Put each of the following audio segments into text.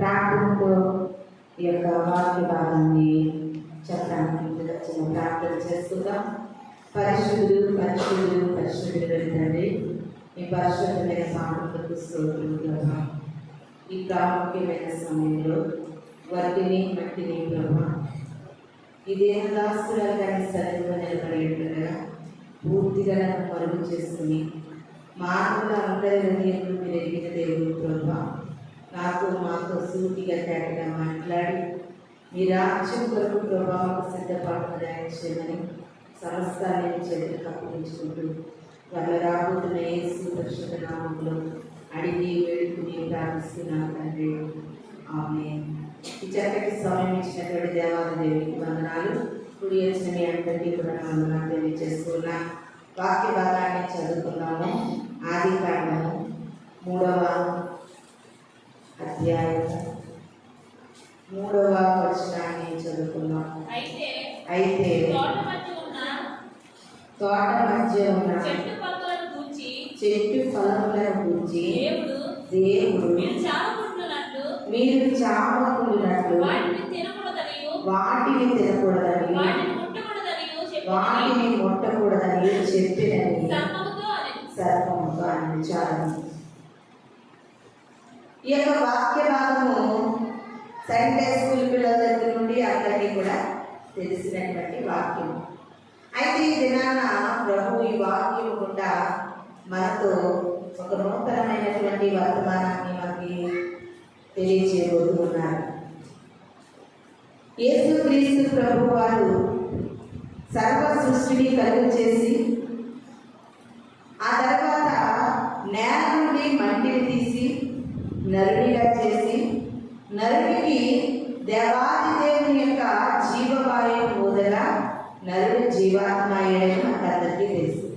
ప్రార్థనతో ఈ యొక్క వాక్య భాగాన్ని చెప్పడానికి చిన్న ప్రార్థన చేసుకుందాం. పరిశుద్ధుడు పరిశుద్ధుడు పరిశుద్ధుడు తండ్రి, ఈ పరిశుద్ధమైన సామర్థ్యకు స్తోత్రం. ఈ ప్రాముఖ్యమైన సమయంలో వాటిని మట్టిని ప్రభా ఈ దేహదాస్తులు కానీ సరిగ్గా నిలబడేట్టుగా పూర్తిగా నన్ను పరుగు చేసుకుని మానవుల అందరి హృదయంలో మీరు ఎదిగిన దేవుడు ప్రభా, నాకు మాతో సూటిగా తేటగా మాట్లాడి మీ రాజ్యం కొరకు ప్రభావం సిద్ధపాటు దయచేయమని సమస్తాన్ని చేతులకు అప్పగించుకుంటూ వాళ్ళ రాబోతున్న యేసు పరిశుద్ధ నామములో అడిగి వేడుకుని ప్రార్థిస్తున్నాను తండ్రి, ఆమేన్. ఈ చక్కటి సమయం ఇచ్చినటువంటి దేవాదేవికి వందనాలు. కుడి వచ్చిన మీ అందరికీ కూడా వందనాలు తెలియజేస్తున్నా. వాక్య భాగాన్ని చదువుకున్నాము. ఆదికాండము 3వ అధ్యాయం 3వ వచనాన్ని చదువుకున్నాము. అయితే తోట మధ్య ఉన్న చెట్టు ఫలములను గూర్చి దేవుడు మీరు చావకుండునట్లు వాటిని తినకూడదని వాటిని ముట్టకూడదని చెప్పినని సర్పముతో అనిచారు. ఈ యొక్క వాక్య భాగము సండే స్కూల్ పిల్లల దగ్గర నుండి అందరికీ కూడా తెలిసినటువంటి వాక్యం. అయితే ఈ దినాన ప్రభు ఈ వాక్యం గుండా మనతో ఒక నూతనమైనటువంటి వర్తమానాన్ని మనకి తెలియజేయబోతున్నారు. యేసుక్రీస్తు ప్రభు వారు సర్వ సృష్టిని కలుగు చేసి ఆ తర్వాత నేల నుండి మట్టిని తీసి నరుడిగా చేసి నరుడికి దేవాది దేవుని యొక్క జీవవాయువు ఊదగా నరుడు జీవాత్మాయుడని అందరికీ తెలుసు.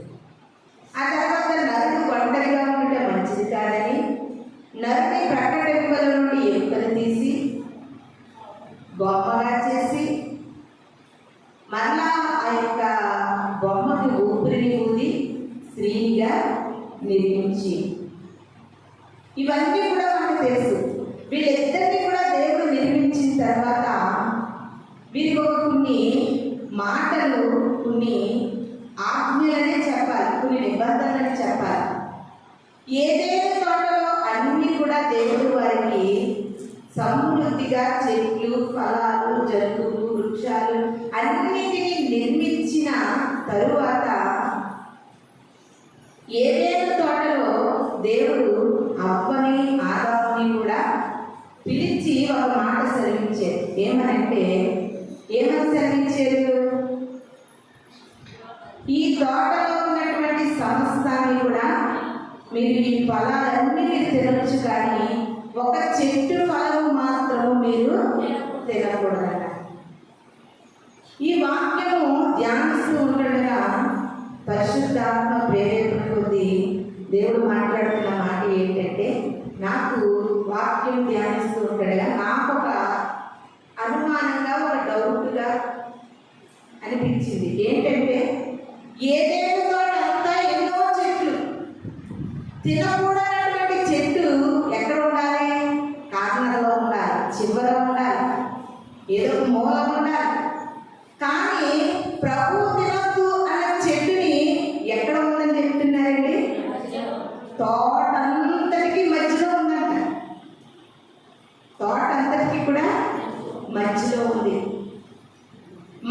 ఆ తర్వాత నరుడు ఒంటరిగా ఉండటం మంచిది కాదని నరుని ప్రకటెంపల నుండి ఎముకలు తీసి బొమ్మగా చేసి మరలా ఆ యొక్క బొమ్మకి ఊపిరిని ఊది స్త్రీగా నిర్మించి, ఇవన్నీ కూడా మనకు తెలుసు. వీళ్ళిద్దరినీ కూడా దేవుడు నిర్మించిన తర్వాత వీరికి ఒక కొన్ని మాటలు, కొన్ని ఆజ్ఞలనే చెప్పాలి, కొన్ని నిబంధనలు చెప్పాలి. ఏదేదో తోటలో అన్ని కూడా దేవుడు వారికి సమృద్ధిగా చెట్లు, ఫలాలు, జంతువులు, వృక్షాలు అన్నిటినీ నిర్మించిన తరువాత ఏదేదో తోటలో దేవుడు అవ్వని ఆదాముని కూడా పిలిచి ఒక మాట సెలవించారు. ఏమని సెలవించారు? ఈ తోటలో ఉన్నటువంటి సమస్తాన్ని కూడా మీరు ఈ ఫలాలన్నీ మీరు తినవచ్చు, కానీ ఒక చెట్టు ఫలము మాత్రము మీరు తినకూడదట. ఈ వాక్యము ధ్యానిస్తూ ఉండగా పరిశుద్ధాత్మ ప్రేరేపణ కొద్ది దేవుడు మాట్లాడుతున్న మాట ఏంటంటే, నాకు వాక్యం ధ్యానిస్తూ ఉండగా నాకు ఒక అనుమానంగా, ఒక డౌట్గా అనిపించింది. ఏంటంటే, ఏదేదో తోటంతా ఎన్నో చెట్లు, తినకూడనటువంటి చెట్టు ఎక్కడ ఉండాలి? కార్నర్లో ఉండాలి, చివర ఉండాలి, ఏదో మూల ఉండాలి. కానీ ప్రభు తినొద్దు అన్న చెట్టుని ఎక్కడ ఉందని చెప్తున్నారండి? తోటంతటికి మధ్యలో ఉందంట. తోటంతటికి కూడా మధ్యలో ఉంది.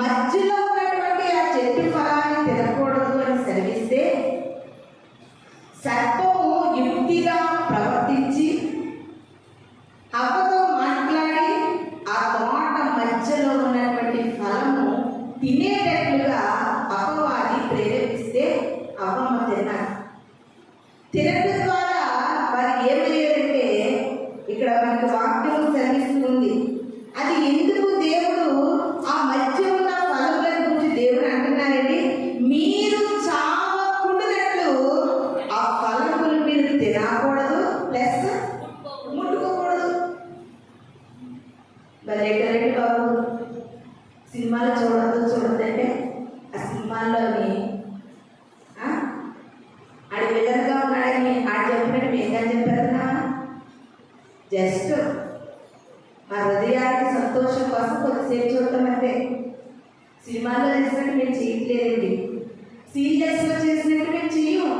మధ్యలో ఉన్నటువంటి ఆ చెట్టు ఫలాన్ని తినకూడదు అని సెలవిస్తే సర్పము యుక్తిగా ప్రవర్తించి హవ్వతో మాట్లాడి ఆ తోట మధ్యలో ఉన్నటువంటి ఫలము తినేటట్లుగా అపవాది ప్రేరేపిస్తే అవ్వమ్మ తిన్నారు. తినడం ద్వారా వారు ఏమయ్యారంటే, ఇక్కడ మనకు వాక్యం సెలవిస్తుంది. అది ఎందుకు దేవుడు ఆ మధ్య ఉన్న ఫలముల గురించి దేవుడు అంటున్నారండి, మీరు చావకుండానట్లు ఆ ఫలములు మీరు తినకూడదు, ప్లస్ ముట్టుకోకూడదు. బలేటండి బాబు, సినిమాలు చూడద్దంటే ఆ సినిమాల్లోని ఆడి విధంగా ఉన్నాడని ఆడు చెప్పినట్టు మేంగా చెప్పారు. జస్ట్ మా హృదయానికి సంతోషం కోసం కొద్దిసేపు చూడటం అంటే. సినిమాల్లో చేసినట్టు మేము చేయట్లేదండి, సీరియల్స్లో చేసినట్టు మేము చేయము.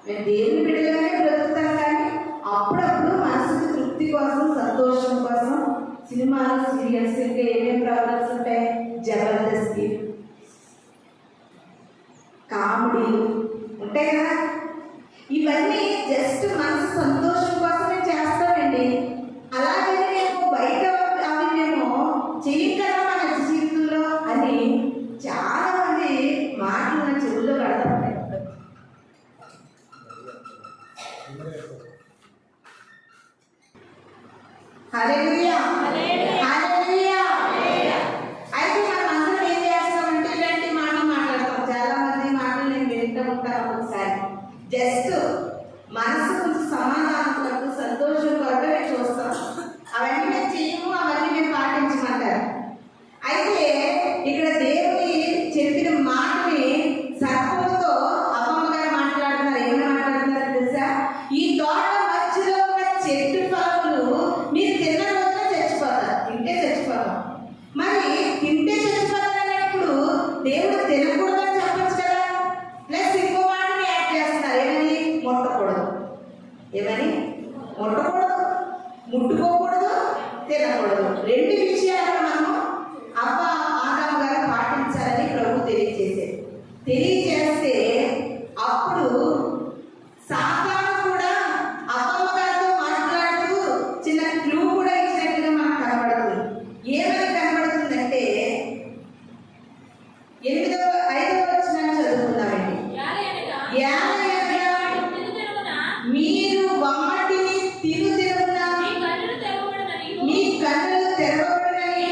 మేము దేవుని బిడ్డలుగానే బ్రతుకుతాం, కానీ అప్పుడప్పుడు మనసుకు తృప్తి కోసం, సంతోషం కోసం సినిమాలు, సీరియల్స్, ఇంకా ఏమేమి ప్రోగ్రామ్స్ ఉంటాయి, జబర్దస్తి, కామెడీలు ఉంటాయి కదా, ఇవన్నీ జస్ట్ మనసు సంతోషం కోసమే చేస్తామండి. అలాగే మేము బయట అవి మేము చెయ్యం కదా మన జీవితంలో అని చాలా మంది మాటలు నా చెవుల్లో కడతాయి. హల్లెలూయా, హల్లెలూయా. అయితే మనం అందరం ఏం చేస్తామంటే ఇలాంటి మాటలు మాట్లాడతాం. చాలా మంది మాటలు నేను వింటూ ఉంటాను. ఒకసారి జస్ట్ మనసు కొంచెం సమాధానం కొరకు, సంతోషం కొరకు మేము చూస్తాం. అవన్నీ మేము చేయము, అవన్నీ మేము పాటించమంటారు. అయితే ఇక్కడ దేవుని చెప్పిన మాటని సర్పంతో అమ్మమ్మ గారు మాట్లాడుతున్నారు. ఏమైనా మాట్లాడుతున్నారు తెలుసా? ఈ తోట మధ్యలో ఉన్న చెట్టు ఫలములు మీరు తిన్న రోజున చచ్చిపోతారు, తింటే చచ్చిపోతాం. మరి తింటే చచ్చిపోతారు అన్నప్పుడు దేవుడు తినకూడదని చెప్పచ్చు కదా. ప్లస్ ఇంకో మాటని యాడ్ చేస్తున్నారు. ఏమని? ముట్టకూడదు. ఏమని? ముట్టకూడదు, ముట్టుకోకూడదు, తినకూడదు. రెండు విషయాలను మనము ఆదాము గారు పాటించాలని ప్రభు తెలియజేస్తే అప్పుడు సాతాను కూడా అమ్మమ్మ గారితో మాట్లాడుతూ చిన్న క్లూ కూడా ఇచ్చినట్టుగా మనకు కనబడుతుంది. ఏమని కనబడుతుందంటే 5వ వచనాన్ని చదువుకుందామండి. మీరు వాటిని తినుదినమున మీ కన్నులు తెరవబడునని,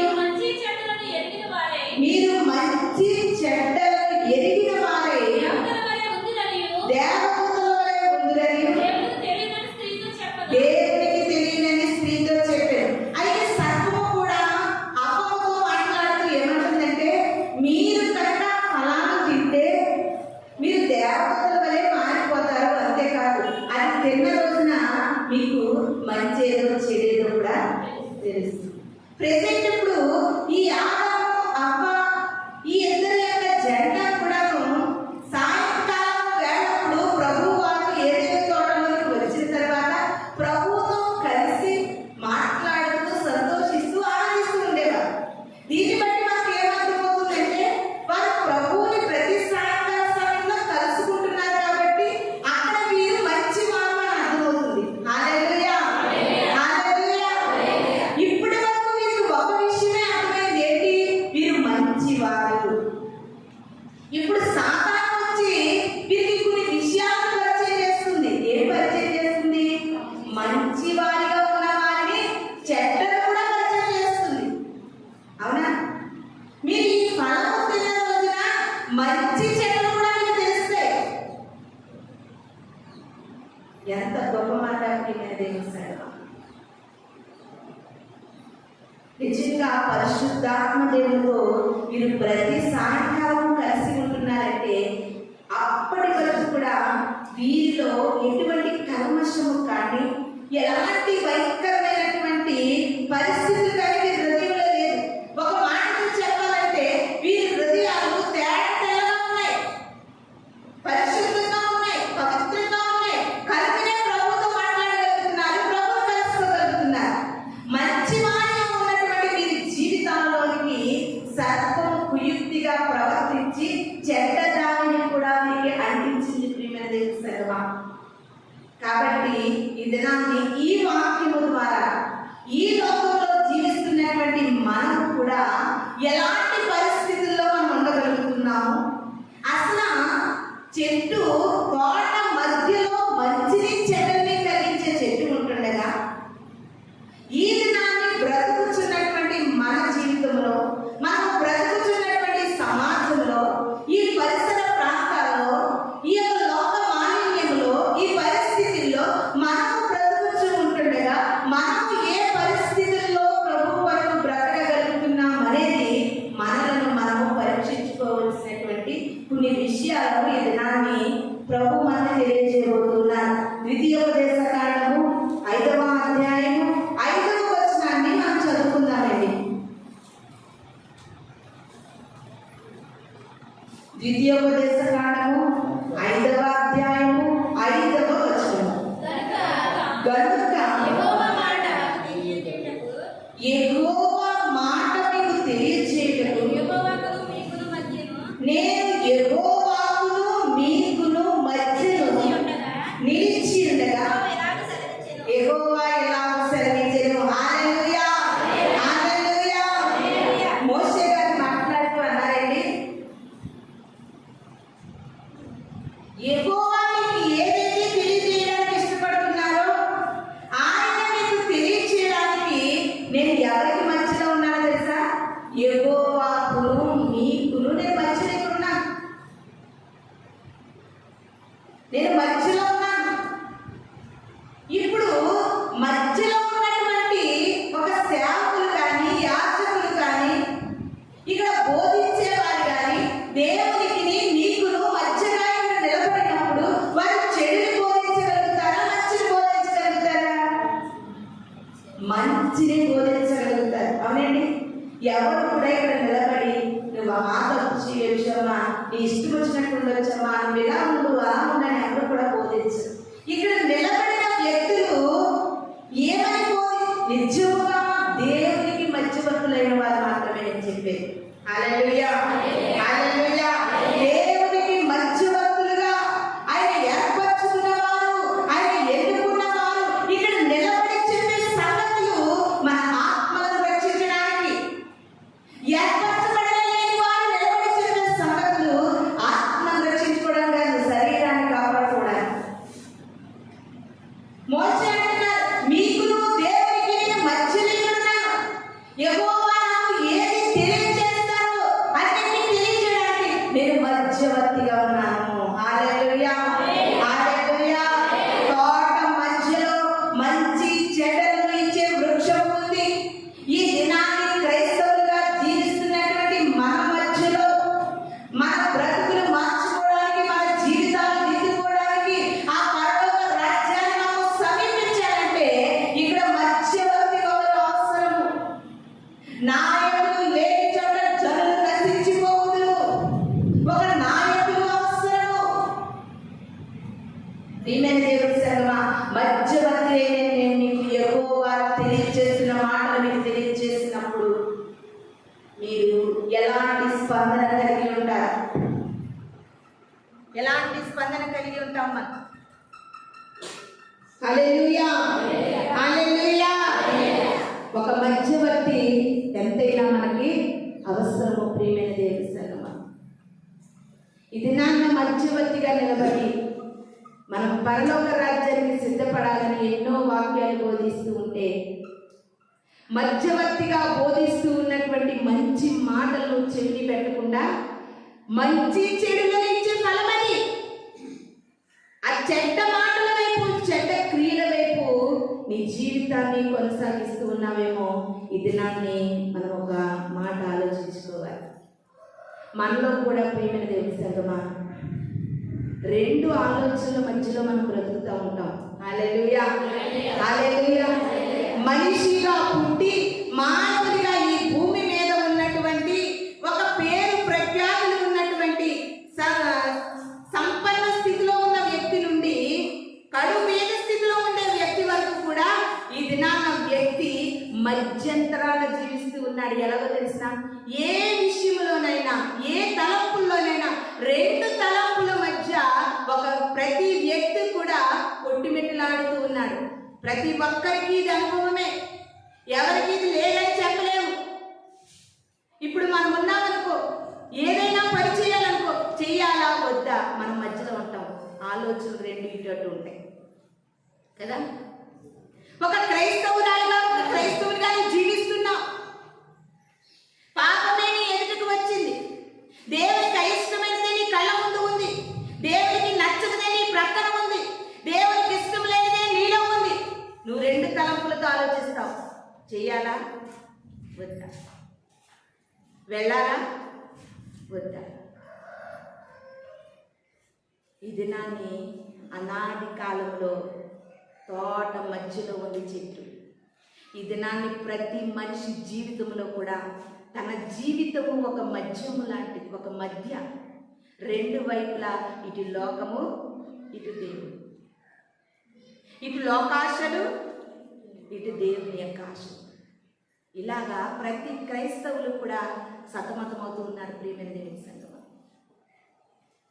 మీరు మంచి చెడ్డలను ఎరిగిన వారై దేవదూతల వలె ఉందురని దేవునికి తెలియనని స్త్రీతో చెప్పారు. అయితే సర్పము కూడా అమ్మమ్మతో మాట్లాడుతూ ఏమంటుందంటే, మీరు కనుక ఫలాలు తింటే మీరు దేవదూతల వలె మారిపోతారు. అంతేకాదు, అది తిన్న రోజున మీకు మంచి ఏదో చెడేదో కూడా తెలుస్తుంది. ప్రెసెంట్ ఇప్పుడు ఈ ఆదాము అవ్వ ఈ ఇద్దరి యొక్క జంట కూడాను సాయంకాలం వేళప్పుడు ప్రభు వారు ఏదైనా తోటలోకి వచ్చిన తర్వాత ప్రభువుతో కలిసి మాట్లాడుతూ సంతోషిస్తూ ఆనందిస్తూ ఉండేవారు. దీన్ని బట్టి మనకు ఏమర్థమవుతుందంటే, వారు ప్రభువుని ప్రతి సాయంకాల సమయంలో కలుసుకుంటున్నారు కాబట్టి అక్కడ వీరు మంచి వారు అని అర్థమవుతుంది. హల్లెలూయా, హల్లెలూయా. ఇప్పటి వరకు వీరికి ఒక విషయమే అర్థమైంది, ఏంటి? వీరు మంచివారు. ఇప్పుడు సాతాను వచ్చి వీరికి కొన్ని విషయాలు పరిచయం చేస్తుంది. ఏం పరిచయం చేస్తుంది? మంచివారిగా ఉన్న వారిని చెడ్డను కూడా పరిచయం చేస్తుంది. అవునా? మీరు ఈ ఫలము తిన్న రోజున మంచి చెడ్డలు కూడా మీకు తెలుస్తాయి. ఎంత గొప్ప మాట దేవుడు. నిజంగా పరిశుద్ధాత్మ దేవుడితో మీరు ప్రతి సాయంకాలం కలిసి ఉంటున్నారంటే అప్పటి వరకు కూడా వీరిలో ఎటువంటి కల్మషము కానీ ఎలాంటి భయంకరమైనటువంటి పరిస్థితులు కానీ వీరి హృదయంలో లేదు. ఒక మాటతో చెప్పాలంటే వీరి హృదయాలు తేటగా ఉన్నాయి, పరిశుద్ధంగా ఉన్నాయి, పవిత్రంగా ఉన్నాయి. కలిపినే ప్రభుతో మాట్లాడగలుగుతున్నారు, ప్రభు కలుసుకోగలుగుతున్నారు. మంచివారిగా ఉన్నటువంటి వీరి జీవితాల్లోనికి సర్పము కుయుక్తిగా ప్రవర్తించి చెడ్డదానిని కూడా వీరికి అంటించింది. ప్రియమైన దేవుని సంగమా, కాబట్టి ఈ దినాన్ని ఈ వాక్యము ద్వారా ఈ లోకంలో జీవిస్తున్నటువంటి మనం కూడా ఎలాంటి పరిస్థితుల్లో మనం ఉండగలుగుతున్నాము? అసలు చెట్టు తోట మధ్యలో మంచిని చెడ్డని కలిగించే చెట్టు ఉంటుండగా ఈ దినాన్ని బ్రతుకుతున్నటువంటి మన జీవితంలో, మనం బ్రతుకుతున్నటువంటి సమాజంలో, ఈ పరిసర ప్రాంతాల్లో, ఈ యొక్క లోక మాలిన్యంలో, ఈ పరిస్థితుల్లో మనము బ్రతుకుతూ ఉంటుండగా మనము ఏ పరిస్థితుల్లో ప్రభు వరకు బ్రతకగలుగుతున్నాం అనేది మనలను మనము పరీక్షించుకోవాల్సినటువంటి కొన్ని విషయాలను ఈ దినాన్ని ప్రభు మనకు తెలియజేయబోతున్నారు. ద్వితీయోపదేశకాండము 5వ అధ్యాయము 5వ వచనాన్ని మనం చదువుకుందాం. ద్వితీయోపదేశకాండము 5వ అధ్యాయము 5వ వచనము. గనుక యెహోవా మాట మీకు తెలియజేయుటకు నేను యెహోవాకును మీకును మధ్యలో నిలిచి ఉండగా యెహోవా ఎలాగో సెలవిచ్చెను. హల్లెలూయా, హల్లెలూయా. మోషే గారు మాట్లాడుతూ అన్నారండి, యెహోవా మీకు ఏదైతే తెలియజేయడానికి ఇష్టపడుతున్నారో ఆయన మీకు తెలియజేయడానికి నేను ఎవరికి మధ్యలో ఉన్నానో తెలుసా? యెహోవాకును మీకును నేను మధ్యలో ఇక్కడ ఉన్నాను. నేను మధ్యలో ఉన్నాను. ఇప్పుడు మధ్యలో ఉన్నటువంటి ఒక సేవకులు కానీ యాజకులు కానీ ఇక్కడ బోధించేవారు కానీ దేవునికి నీకును మధ్యగా ఇక్కడ నిలబడినప్పుడు వారు చెడుని బోధించగలుగుతారా, మంచిని బోధించగలుగుతారా? మంచిని బోధించగలుగుతారు. అవునండి. ఎవరు కూడా ఇక్కడ నిలబడి నువ్వు ఆ తప్పు చేయొచ్చమ్మా, నీ ఇష్టం వచ్చినట్టు ఉండొచ్చమ్మా, నువ్వు ఇలా ఉండు అలా ఉండని ఎవరు కూడా బోధించరు. ఇక్కడ నిలబడిన వ్యక్తులు ఏమని నిజముగా దేవునికి మధ్యవర్తులైన వారు మాత్రమే నేను చెప్పేది. హల్లెలూయా, హల్లెలూయా. దేవునికి మధ్యవర్తులుగా ఆయన ఏర్పరచుకున్నవారు, ఆయన ఎన్నుకున్నవారు ఇక్కడ నిలబడి చెప్పే సంగతులు మన ఆత్మలను రక్షించడానికి, ఏర్పరచబడలేని వారు నిలబడి చెప్పే సంగతులు ఆత్మను రక్షించుకోవడానికి, శరీరాన్ని కాపాడుకోవడానికి. మోషే అంటున్నారు, మీకును దేవునికి నేను మధ్యలో ఉన్నాను. యెహోవా నాకు ఏది తెలియజేస్తారో అన్నిటిని తెలియజేయడానికి నేను మధ్యవర్తిగా ఉన్నాను. హల్లెలూయా, హల్లెలూయా. తోట మధ్యలో మంచి చెడ్డలను ఇచ్చే వృక్షం ఉంది. ఈ దినాన్ని క్రైస్తవులుగా జీవిస్తున్నటువంటి మన మధ్యలో మన బ్రతుకులు మార్చుకోవడానికి, మన జీవితాలు దిద్దుకోవడానికి, ఆ పరలోక రాజ్యాన్ని మనం సమీపించాలంటే ఇక్కడ మధ్యవర్తి ఒకరు అవసరము. నాయకులు లేని చోట జనులు నశించిపోవుదురు. ఒక నాయకులు అవసరము. ప్రియమైన దేవుని సంగమా, మధ్యవర్తి నేను మీకు యెహోవా తెలియజేస్తున్న మాటలు మీకు తెలియజేసినప్పుడు మీరు ఎలాంటి స్పందన కలిగి ఉంటారు? ఎలాంటి స్పందన కలిగి ఉంటాం మనం? హల్లెలూయా, హల్లెలూయా. ఒక మధ్యవర్తి ఎంతైనా మనకి అవసరము. ప్రియమైన దేవుని సంగమా, ఇది నాన్న మధ్యవర్తిగా నిలబడి మనం పరలోక రాజ్యానికి సిద్ధపడాలని ఎన్నో వాక్యాలు బోధిస్తూ ఉంటే, మధ్యవర్తిగా బోధిస్తూ ఉన్నటువంటి మంచి మాటలను చెవిని పెట్టకుండా మంచి చెడులను ఇచ్చే ఫలమని ఆ చెడ్డ మాటల వైపు, చెడ్డ క్రియల వైపు నీ జీవితాన్ని కొనసాగిస్తూ ఉన్నావేమో. ఈ దినాన్ని మనం ఒక మాట ఆలోచించుకోవాలి. మనలో కూడా ప్రియమైన దేవుని సంగమా, రెండు ఆలోచనల మధ్యలో మనం బ్రతుకుతూ ఉంటాం. హల్లెలూయా, హల్లెలూయా. మనిషిగా పుట్టి మానవుడిగా ఈ భూమి మీద ఉన్నటువంటి ఒక పేరు ప్రఖ్యాతులు ఉన్నటువంటి సంపన్న స్థితిలో ఉన్న వ్యక్తి నుండి కడు పేద స్థితిలో ఉండే వ్యక్తి వరకు కూడా ఈ దినాన వ్యక్తి మధ్యంతరాల జీవిస్తూ ఉన్నాడు. ఎలాగో తెలిసిన, ఏ విషయంలోనైనా, ఏ తలంపుల్లోనైనా రెండు తలంపుల మధ్య ప్రతి వ్యక్తి కూడా కొట్టిమెట్టులాడుతూ ఉన్నాడు. ప్రతి ఒక్కరికి ఇది అనుభవమే. ఎవరికి ఇది లేదని చెప్పలేము. ఇప్పుడు మనం ఉన్నామనుకో, ఏదైనా పని చేయాలనుకో, చెయ్యాలా వద్దా మనం మధ్యలో ఉంటాం. ఆలోచనలు రెండు ఇటు అటు ఉంటాయి కదా. ఒక క్రైస్తవురాలుగా, ఒక క్రైస్తవుడిగా జీవిస్తున్నాం. పాపమే నీ ఎదుటకు వచ్చింది. దేవునికి అయిష్టమైనదే నీ కళ్ళ ముందు ఉంది. దేవునికి నచ్చనిదే నీ ప్రక్కన ఉంది. దేవునికి ఇష్టం లేనిదే నీలో ఉంది. నువ్వు రెండు తలంపులతో ఆలోచిస్తావు. చెయ్యాలా వద్దా, వెళ్ళాలా వద్దా. ఈ దినాన్ని అనాది కాలంలో తోట మధ్యలో ఉంది చెట్టు. ఈ దినాన్ని ప్రతి మనిషి జీవితంలో కూడా తన జీవితము ఒక మధ్యము లాంటిది, ఒక మధ్య. రెండు వైపులా ఇటు లోకము, ఇటు దేవుడు, ఇటు లోకాశలు, ఇటు దేవుని యొక్క ఆశలు. ఇలాగా ప్రతి క్రైస్తవులు కూడా సతమతమవుతూ ఉన్నారు ప్రియమైన దేవుని సంగమం.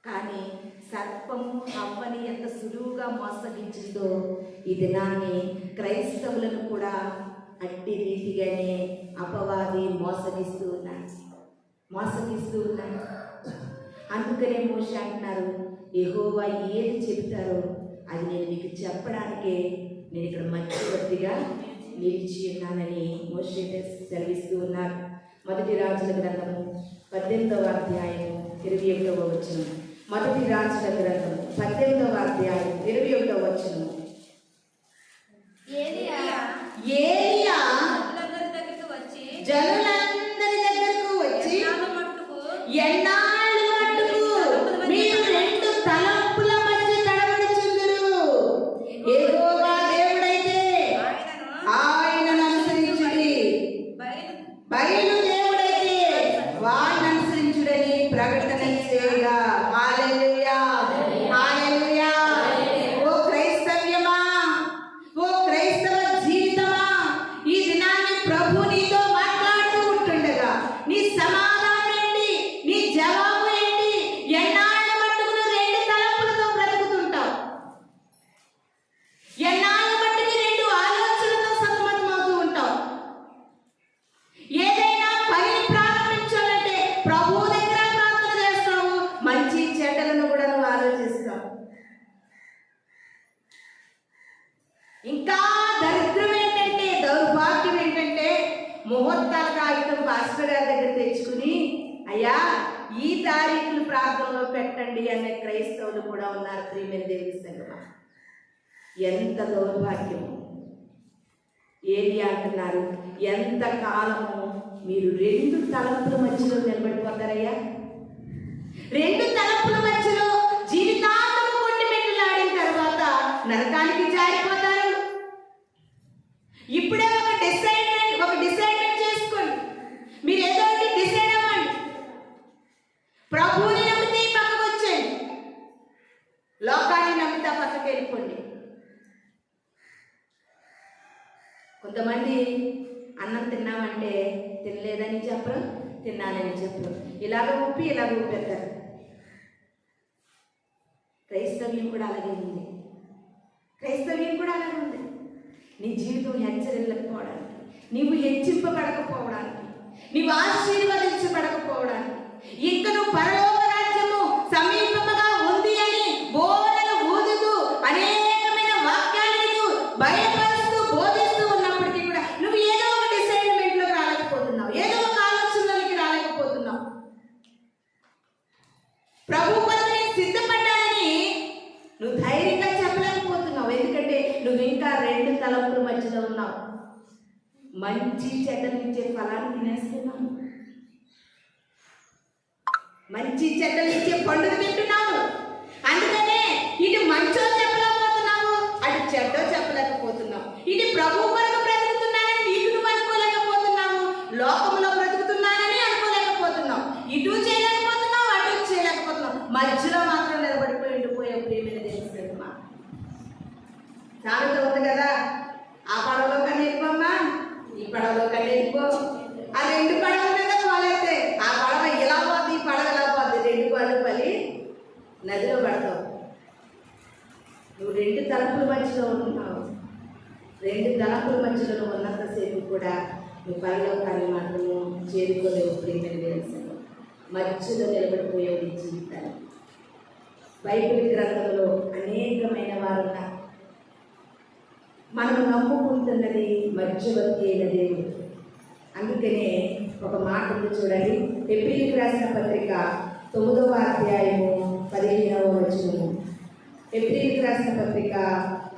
కానీ సర్పము అవ్వని ఎంత సులువుగా మోసగించిందో ఈ దినాన్ని క్రైస్తవులను కూడా అట్టి రీతిగానే అపవాది మోసగిస్తూ ఉన్నాడు. అందుకనే మోషే అంటున్నారు, యెహోవా ఏది చెబుతారో అది నేను మీకు చెప్పడానికే నేను ఇక్కడ మధ్యవర్తిగా నిలిచి ఉన్నానని మోషే సెలవిస్తూ ఉన్నారు. మొదటి రాజుల గ్రంథము 18వ అధ్యాయము 21వ వచనం. మొదటి రాజుల గ్రంథము 18వ అధ్యాయం 21వ వచనం. ఏలియా జనులందరి దగ్గరకు వచ్చి ఎన్నాళ్ళు మట్టుకు మీరు రెండు తలంపుల మధ్య తడబడుచుందురు. యెహోవా దేవుడైతే ఆయనను అనుసరించుడి, బయలు దేవుడైతే వారిని అనుసరించుడని ప్రకటన చేయగా. హల్లెలూయా, హల్లెలూయా. ఓ క్రైస్తవ్యమా, ఓ క్రైస్తవ జీవితమా, ఈ దినాన్ని ప్రభు నీతో మాట్లాడుతూ ఉంటుండగా నీ సమాధానం ఏంటి, నీ జవాబు ఏంటి? ఎన్నాళ్ళ మట్టుకు నువ్వు రెండు తలంపులతో బ్రతుకుతుంటావు? ఎన్నాళ్ళ మట్టుకు రెండు ఆలోచనలతో సతమతమవుతూ ఉంటావు? ఏదైనా పని ప్రారంభించాలంటే ప్రభు దగ్గర ప్రార్థన చేస్తావు, మంచి చెడ్డలను కూడా నువ్వు ఆలోచిస్తావు. ఇంకా దరిద్రం ఏంటంటే, దౌర్భాగ్యం ఏంటంటే, ముహూర్తాల కాగితం పాస్టర్ గారి దగ్గర తెచ్చుకుని అయ్యా ఈ తారీఖులు ప్రార్థనలో పెట్టండి అనే క్రైస్తవులు కూడా ఉన్నారు ప్రియమైన దేవుని సంగమా. ఎంత దౌర్భాగ్యము. ఏది అంటున్నారు, ఎంత కాలము మీరు రెండు తలంపుల మధ్యలో నిలబడిపోతారయ్యా? రెండు తలంపుల మధ్యలో జీవితాంతం కొట్టి మెట్టులాడిన తర్వాత నరకానికి జారిపోతారు. ఇప్పుడే ఒక డిసైడ్మెంట్ చేసుకోండి. మీరు ఏదో ఒకటి డిసైడ్ అవ్వండి. ప్రభువుని నమ్మితే పక్కకు వచ్చేయండి, లోకాన్ని నమ్మితే పక్కకి వెళ్ళిపోండి. కొంతమంది అన్నం తిన్నామంటే తినలేదని చెప్పరు, తిన్నానని చెప్పరు. ఇలాగ ఊపేస్తారు. క్రైస్తవ్యం కూడా అలాగే ఉంది. నీ జీవితం హెచ్చరిల్లకపోవడానికి, నీవు హెచ్చింపబడకపోవడానికి, నీవు ఆశీర్వదించబడకపోవడానికి, ఇంకా నువ్వు పరలోక రాజ్యము సమీపముగా ఉంది అని బోరలు ఊదుతూ అనేకమైన వాక్యాలను భయపరుస్తూ బోధిస్తూ ఉన్నప్పటికీ కూడా నువ్వు ఏదో ఒక డిసైడ్మెంట్లోకి రాలేకపోతున్నావు, ఏదో ఒక ఆలోచనలోకి రాలేకపోతున్నావు. ప్రభు కొరకు నేను సిద్ధపడ్డానని నువ్వు ధైర్యంగా చెప్పలేకపోతున్నావు. ఎందుకంటే నువ్వు ఇంకా రెండు తలంపుల మధ్యలో ఉన్నావు. మంచి చెడ్డలిచ్చే ఫలాన్ని తినేస్తున్నావు, మంచి చెడ్డలిచ్చే పండుగ తింటున్నావు. అందుకనే ఇటు మంచో చెప్పలేకపోతున్నావు, అటు చెడ్డో చెప్పలేకపోతున్నావు. ఇటు ప్రభు కొరకు బ్రతుకుతున్నానని ఇటు నువ్వు అనుకోలేకపోతున్నావు, లోకంలో బ్రతుకుతున్నానని అనుకోలేకపోతున్నావు. ఇటు చేయలేకపోతున్నావు, అటు చేయలేకపోతున్నావు. మధ్యలో మాత్రం నిలబడిపోయే ప్రేమైన దేవుని సంగమా. సామెత ఉంది కదా, ఆ పడవలో కన్నా ఎక్కువమ్మా, ఈ పడవలో కన్నా ఎక్కువ. ఆ రెండు పడవల మీద పోలేస్తే ఆ పడవ ఇలా పోద్ది, ఈ పడవ ఇలా పోద్ది, రెండు పడవలు పలి నదిలో పడతావు. నువ్వు రెండు తలుపుల మధ్యలో ఉంటున్నావు. రెండు తలుపుల మధ్యలో నువ్వు ఉన్నంతసేపు కూడా నువ్వు పరలోకాన్ని మాత్రము చేరుకోలేవు ప్రియమైన దేవుని సంగమా. మధ్యలో నిలబడిపోయేవు నీ జీవితాన్ని. బైబిల్ గ్రంథంలో అనేకమైన వారు ఉన్నారు. మనం నమ్ముకుంటున్నది మధ్యవర్తి అయిన దేవుడు. అందుకనే ఒక మాట ఉంది చూడండి, హెబ్రీయులకు రాసిన పత్రిక 9వ అధ్యాయము 15వ వచనము. హెబ్రీయులకు రాసిన పత్రిక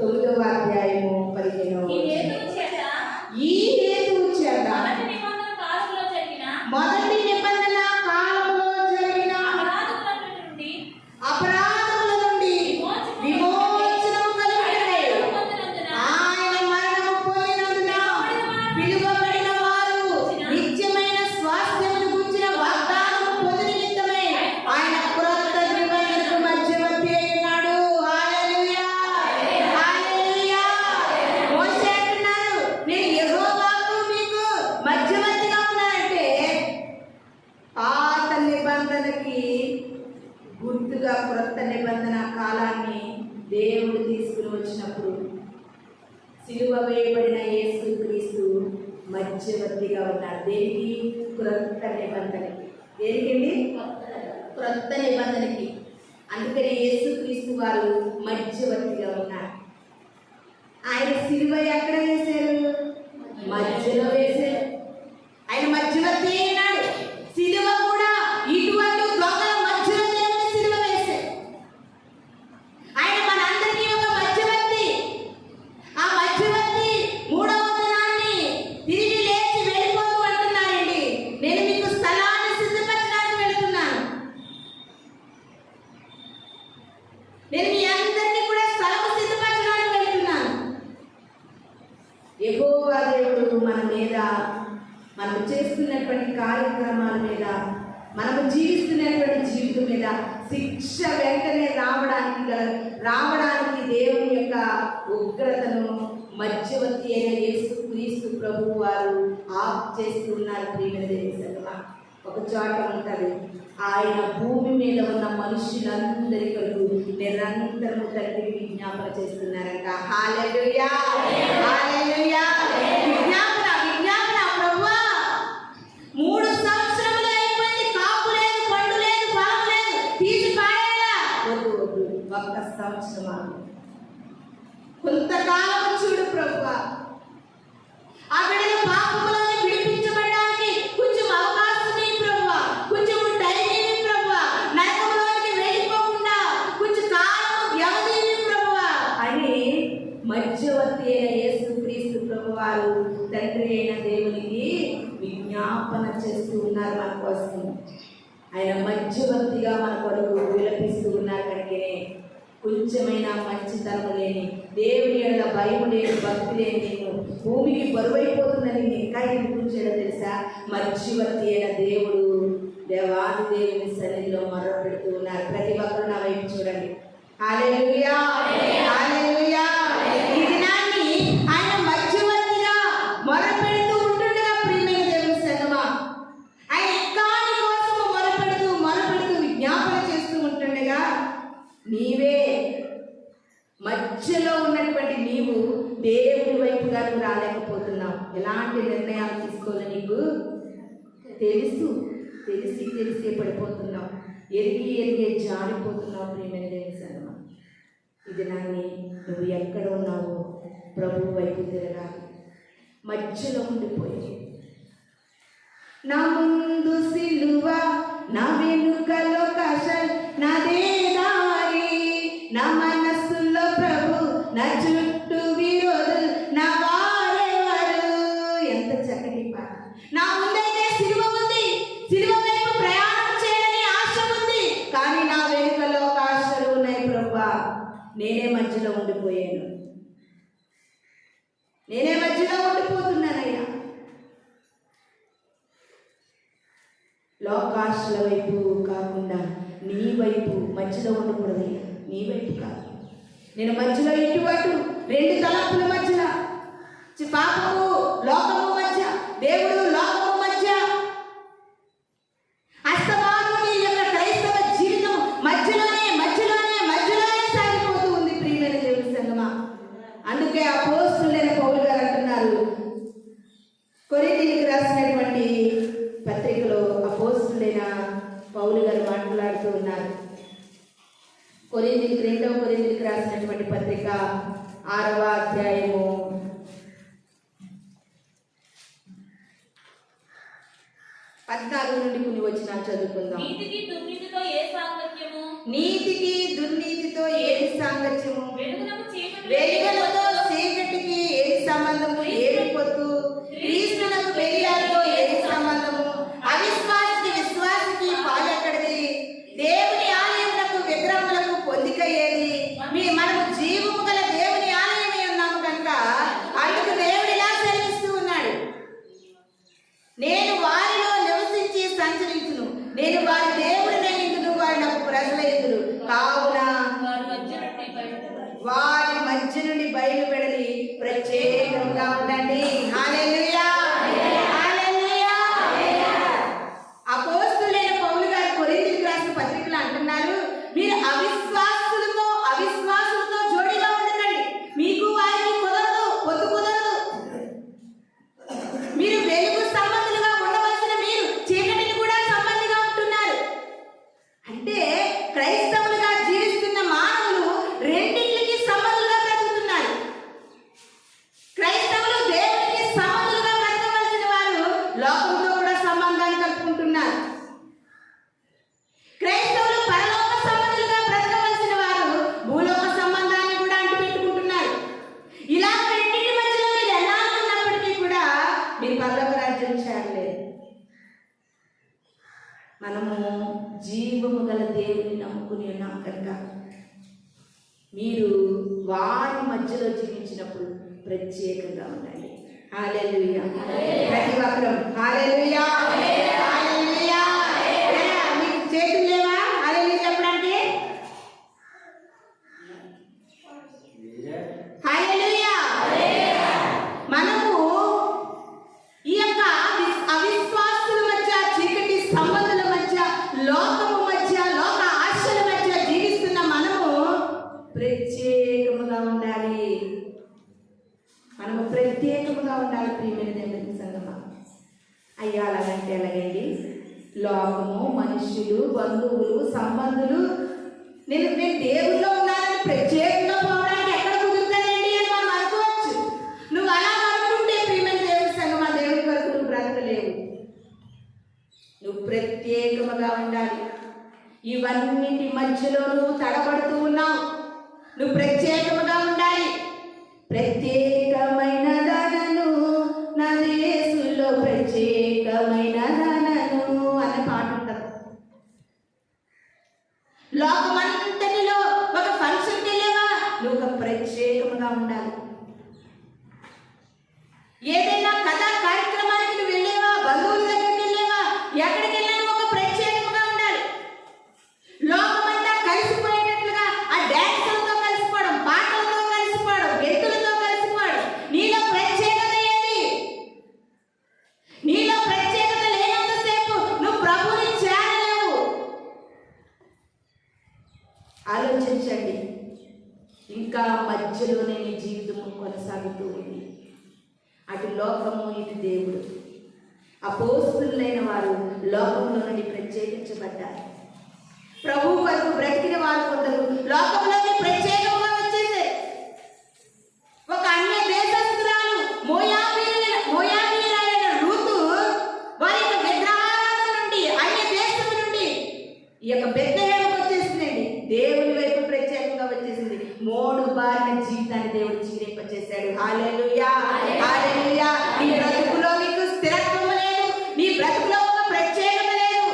9వ అధ్యాయము 15వ వచనం. ఈ హేతువు చేత మొదటి నిబంధన కాలంలో జరిగిన అపరాధముల నుండి విమోచనము కలుగుటకై ఆయన మరణము పొందినందున పిలువబడిన వారు నిత్యమైన స్వాస్థ్యమును గురించిన వాగ్దానము పొందిన నిమిత్తమై ఆయన క్రొత్త మధ్యవర్తిగా ఉన్నాడు. దేనికి? క్రొత్త నిబంధనకి. దేనికండి? క్రొత్త నిబంధనకి. అందుకని యేసుక్రీస్తు వారు మధ్యవర్తిగా ఉన్నారు. ఆయన సిలువ ఎక్కడ వేశారు? మధ్యలో వేశారు. ఆయన మధ్యవర్తి అయినాడు. సిలువ కూడా ఇటువంటి దొంగల మధ్యలో దేవుని సిలువ వేశారు. ఆయన మనందరికీ ఒక మధ్యవర్తి. ఆ మధ్యవర్తి మూడవ దినాన్ని తిరిగి లేచి వెళ్ళిపోతూ అంటున్నారండి, నేను మీకు స్థలాన్ని సిద్ధపరచడానికి వెళుతున్నాను. నేను మీ అందరినీ కూడా స్థలము సిద్ధపరచడానికి వెళుతున్నాను. యెహోవా దేవుడు మన మీద, మనం చేస్తున్నటువంటి కార్యక్రమాల మీద, మనము జీవిస్తున్నటువంటి జీవితం మీద శిక్ష వెంటనే రావడానికి దేవుని యొక్క ఉగ్రతను మధ్యవర్తి అయిన యేసుక్రీస్తు ప్రభువు వారు ఆఫ్ చేస్తున్నారు. ప్రియమైన దేశంలో ఒక చోట ఉంటుంది, ఆయన భూమి మీద ఉన్న మనుషులందరి కొరకు నిరంతరము తండ్రి విజ్ఞాపన చేస్తున్నారంట. హల్లెలూయా, హల్లెలూయా. విజ్ఞాపన విజ్ఞాపన. ప్రభువా 3 సంవత్సరములు అయిపోయింది, కాపు లేదు, పండు లేదు, ఫలం లేదు, తీసి పాడేలా. వద్దు వద్దు, 1 సంవత్సరం, కొంతకాలం చూడు ప్రభువా. ఆ బిడ్డలు పాపములను విడిపించబడడానికి కొంచెం అవకాశం ఇవ్వు ప్రభువా, కొంచెం టైం ఇవ్వు ప్రభువా, నరకంలోకి వెళ్ళిపోకుండా కొంచెం కాలం వ్యవధి ఇవ్వు ప్రభువా అని మధ్యవర్తి అయిన యేసుక్రీస్తు ప్రభువారు తండ్రి అయిన దేవునికి విజ్ఞాపన చేస్తూ ఉన్నారు మన కోసం. ఆయన మధ్యవర్తిగా మన కొరకు విలపిస్తూ ఉన్నారు. కనుకనే కొంచెమైనా మంచితనం లేని, దేవుని యొక్క భయం లేని, భక్తి లేని నేను భూమికి బరువైపోతుందని ఇంకా ఎందుకు చేయడం తెలుసా? మధ్యవర్తి అయిన దేవుడు దేవాది దేవుని సన్నిధిలో మొర్ర పెడుతూ ఉన్నారు. ప్రతి ఒక్కరు నా వైపు చూడండి. హల్లెలూయా, హల్లెలూయా. ఈ దినాన్ని ఆయన మధ్యవర్తిగా మొర్ర పెడుతూ ఉంటుండగా ప్రియమైన దేవుని సంగమా, ఆయన ఎక్కాని కోసం మొరపెడుతూ విజ్ఞాపన చేస్తూ ఉంటుండగా, నీవే మధ్యలో ఉన్నటువంటి నీవు దేవుని వైపుగా నువ్వు రాలేకపోతున్నావు. ఎలాంటి నిర్ణయాలు తీసుకోవాలో నీకు తెలిసి పడిపోతున్నావు. ఎరిగే జారిపోతున్నావు. ప్రియమైన దేవుని సంగమా, ఇది నన్ను నువ్వు ఎక్కడ ఉన్నావో ప్రభు వైపు తిరగాలి. మధ్యలో ఉండిపోయి నా ముందు సిలువ, నా వెనుకలో కషల్, నాదే దారి, నా మనస్సులో ప్రభు, నా చుట్టూ విరోధులు, నా వారెవరు. ఎంత చక్కటి పాట. నా ముందైతే సిలువ ఉంది, సిలువ వైపు ప్రయాణం చేయాలని ఆశ ఉంది, కానీ నా వెనుకలో ఆశలు ఉన్నాయి ప్రభువా. నేనే మధ్యలో ఉండిపోయాను, నేనే మధ్యలో ఉండిపోతున్నానయ్యా. లోకాశల వైపు కాకుండా నీ వైపు మధ్యలో ఉండకూడదయ్యా. నీ వైపు కాదు, నేను మధ్యలో ఇటు 2 తలపుల మధ్యలో, పాపము లోకము మధ్య, దేవుడు లోకము మధ్య, అస్తమాను నీ యొక్క క్రైస్తవ జీవితం మధ్యలోనే సాగిపోతూ ఉంది. ప్రియమైన దేవుని సంగమా, అందుకే అపోస్తలుడైన పౌలు గారు అంటున్నారు, కొరింథీయులకు రాసినటువంటి పత్రికలో అపోస్తలుడైన పౌలు గారు మాట్లాడుతూ ఉన్నారు. 2 కొరింథీయులకు రాసినటువంటి పత్రిక 6వ అధ్యాయము 14 నుండి కొన్ని వచనాలు చదువుకుందాం. నీతికి దుర్నీతితో ఏది సాంగత్యము? వెలుగులతో చీకటికి ఏది సంబంధము? ఏది పొత్తు? క్రీస్తునకు బెలియాలతో ఏది సంబంధము? అవిశ్వాసికి విశ్వాసికి పాలెక్కడిది? దేవుని ఆలయములకు విగ్రహములకు పొందిక ఏది? మనము జీవము గల దేవుని ఆలయమై ఉన్నాము కనుక అందుకు దేవుడు ఇలా సెలవిస్తూ ఉన్నాడు, నేను వారిలో నివసించి సంచరించును, నేను వారి దేవుడిని ఇందును, వారి నాకు ప్రజలైదురు, కావున వారి మధ్య నుండి బయలుపెడలి ప్రత్యేకంగా ఉండండి. హల్లెలూయా, హల్లెలూయా. అపోస్తలుడైన పౌలు గారు కొరింథీయులకు రాసిన పత్రికలో అంటున్నారు, మీరు అవిశ్వాసులతో జోడిగా ఉండకండి. మీకు వారికి కుదరదు, పొత్తు కుదరదు. వెలుగు సంబంధులుగా ఉండవలసిన మీరు చీకటిని కూడా సంబంధిగా ఉంటున్నారు. అంటే క్రైస్తవులుగా జీవిస్తున్న మానవులు రెండింటికి సంబంధులుగా బ్రతుకుతున్నారు. క్రైస్తవులు దేవునికి సంబంధులుగా బ్రతకవలసిన వారు లోకంతో కూడా సంబంధాన్ని కలుపుకుంటున్నారు. క్రైస్తవులు పరలోక సంబంధులుగా బ్రతకవలసిన వారు భూలోక సంబంధాన్ని కూడా అంటుపెట్టుకుంటున్నారు. ఇలా రెండింటి మధ్యలో మీరు ఎలా ఉన్నప్పటికీ కూడా మీరు పరలోక రాజ్యం చేరలేదు. మనము జీవము గల దేవుని నమ్ముకుని ఉన్నాం కనుక మీరు వారి మధ్యలో జీవించినప్పుడు ప్రత్యేకంగా ఉండండి. హల్లెలూయా. ప్రతి ఒక్కరు హల్లెలూయా హల్లెలూయా. మీకు చేతులు లేవా హల్లెలూయా చెప్పడానికి? హల్లెలూయా. మనము ఈ యొక్క అవిశ్వాసుల మధ్య, చీకటి సంబంధుల మధ్య, లోకము మధ్య, లోక ఆశల మధ్య జీవిస్తున్న మనము ప్రత్యేకముగా ఉండాలి. మనము ప్రత్యేకముగా ఉండాలి ప్రియమైన దేవుని సంగమా. అయ్యా అలాగంటే అలాగండి. లోకము, మనుషులు, బంధువులు, సంబంధులు నేను దేవుల్లో ఉన్నానని ప్రత్యేకంగా పోవడానికి ఎక్కడ కుదురుతానండి అని మనం అనుకోవచ్చు. నువ్వు అలా అనుకుంటే ప్రియమైన దేవుని సంగమా దేవుని వరకు నువ్వు బ్రతకలేవు. నువ్వు ప్రత్యేకముగా ఉండాలి. ఇవన్నిటి మధ్యలో నువ్వు తడబడుతూ ఉన్నావు. నువ్వు ప్రత్యేకముగా ఉండాలి. ప్రత్యేకమైన దానను నా యేసులో ప్రత్యేకమైన దానను అనే పాట ఉంటుంది. లోకమంతటిలో ఒక ఫంక్షన్కి వెళ్ళేవా నువ్వు ఒక ప్రత్యేకముగా ఉండాలి. ఏదైనా కథా కార్యక్రమానికి నువ్వు వెళ్ళేవా, బంధువుల దగ్గరికి వెళ్ళేవా, ఎక్కడికి వెళ్ళినా నువ్వు ఒక ప్రత్యేకముగా ఉండాలి. లోకమంతా కలిసిపోయేటట్లుగా ఆ డ్యాన్సులతో కలిసిపోవడం, పాటలతో కలిసిపోవడం, గెంతులతో కలిసిపోవడం. నీలో ప్రత్యేకత ఏంటి? నీలో ప్రత్యేకత లేనంతసేపు నువ్వు ప్రభువుని చేరలేవు. ఆలోచించండి. ఇంకా మధ్యలోనే నీ జీవితం కొనసాగుతూ ఉంది. అటు లోకము, ఇటు దేవుడు. అపోస్తులైన వారు లోకంలో నుండి ప్రత్యేకించబడ్డారు. ప్రభు వరకు బ్రతికిన వారు కొందరు లోకంలోని ప్రత్యేకంగా వచ్చేసారు. ఒక అన్య దేశస్తురాలు మోయాబీయురాలైన రూతు వారి యొక్క విగ్రహారాధన నుండి, అన్య దేశం నుండి ఈ యొక్క బెత్లెహేముకు వచ్చేసిందండి. దేవుని వైపు ప్రత్యేకంగా వచ్చేసింది. 3 బారిన జీవితాన్ని దేవుడు జీవింపచేశాడు. హల్లెలూయా హల్లెలూయా. నీ బ్రతుకులో నీకు స్థిరత్వం లేదు. నీ బ్రతుకులో ఒక ప్రత్యేకత లేదు.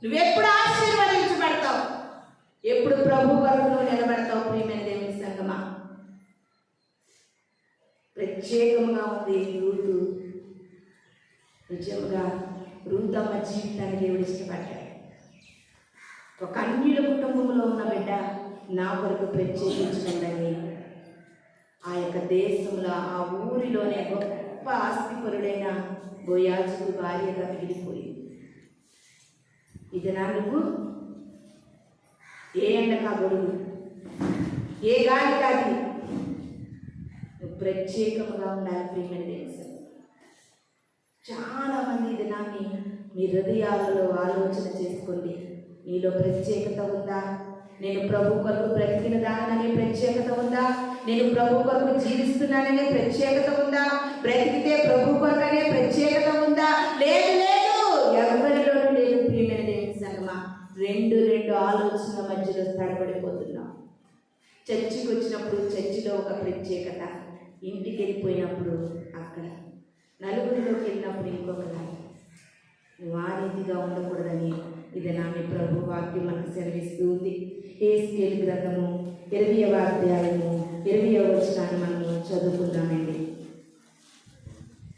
నువ్వెప్పుడు ఆశీర్వదించబడతావు, ఎప్పుడు ప్రభు వరకు నువ్వు నిలబడతావు ప్రియమైన దేవుని సంగమా. ప్రత్యేకంగా ఉంది రూతు. నిజంగా రూతు అమ్మ జీవితాన్ని దేవుడు ఇష్టపడ్డాడు. ఒక అన్యుల కుటుంబంలో ఉన్న బిడ్డ నా కొరకు ప్రత్యేకించుకుందని ఆ యొక్క దేశంలో, ఆ ఊరిలోనే గొప్ప ఆస్తిపరుడైన బోయాజుకు భార్యగా మిగిలిపోయింది. ఇది నా నువ్వు ఏ ఎండకా గొడుగు, ఏ గాలి కాదు, నువ్వు ప్రత్యేకంగా ఉండాలి ప్రియమైన దేశం. చాలామంది ఇది నాన్ని మీ హృదయాలలో ఆలోచన చేసుకోండి. నీలో ప్రత్యేకత ఉందా? నేను ప్రభు కొరకు బ్రతికిన దాననే ప్రత్యేకత ఉందా? నేను ప్రభు కొరకు జీవిస్తున్నాననే ప్రత్యేకత ఉందా? బ్రతికితే ప్రభు కొరకు అనే ప్రత్యేకత ఉందా? లేదు లేదు, ఎవరిలోనూ లేదు ప్రియమైన దేవుని సంగమా. రెండు ఆలోచనల మధ్యలో తడబడిపోతున్నాం. చర్చికి వచ్చినప్పుడు చర్చిలో ఒక ప్రత్యేకత, ఇంటికి వెళ్ళిపోయినప్పుడు అక్కడ, నలుగురిలోకి వెళ్ళినప్పుడు ఇంకొకలా. నువ్వు ఆ రీతిగా ఉండకూడదని ఇది నా మీ ప్రభు వాక్యం మనకు సెలవిస్తూ ఉంది. హెస్కేలు గ్రంథము 20వ అధ్యాయము 20వ వచనాన్ని మనము చదువుకుందామండి.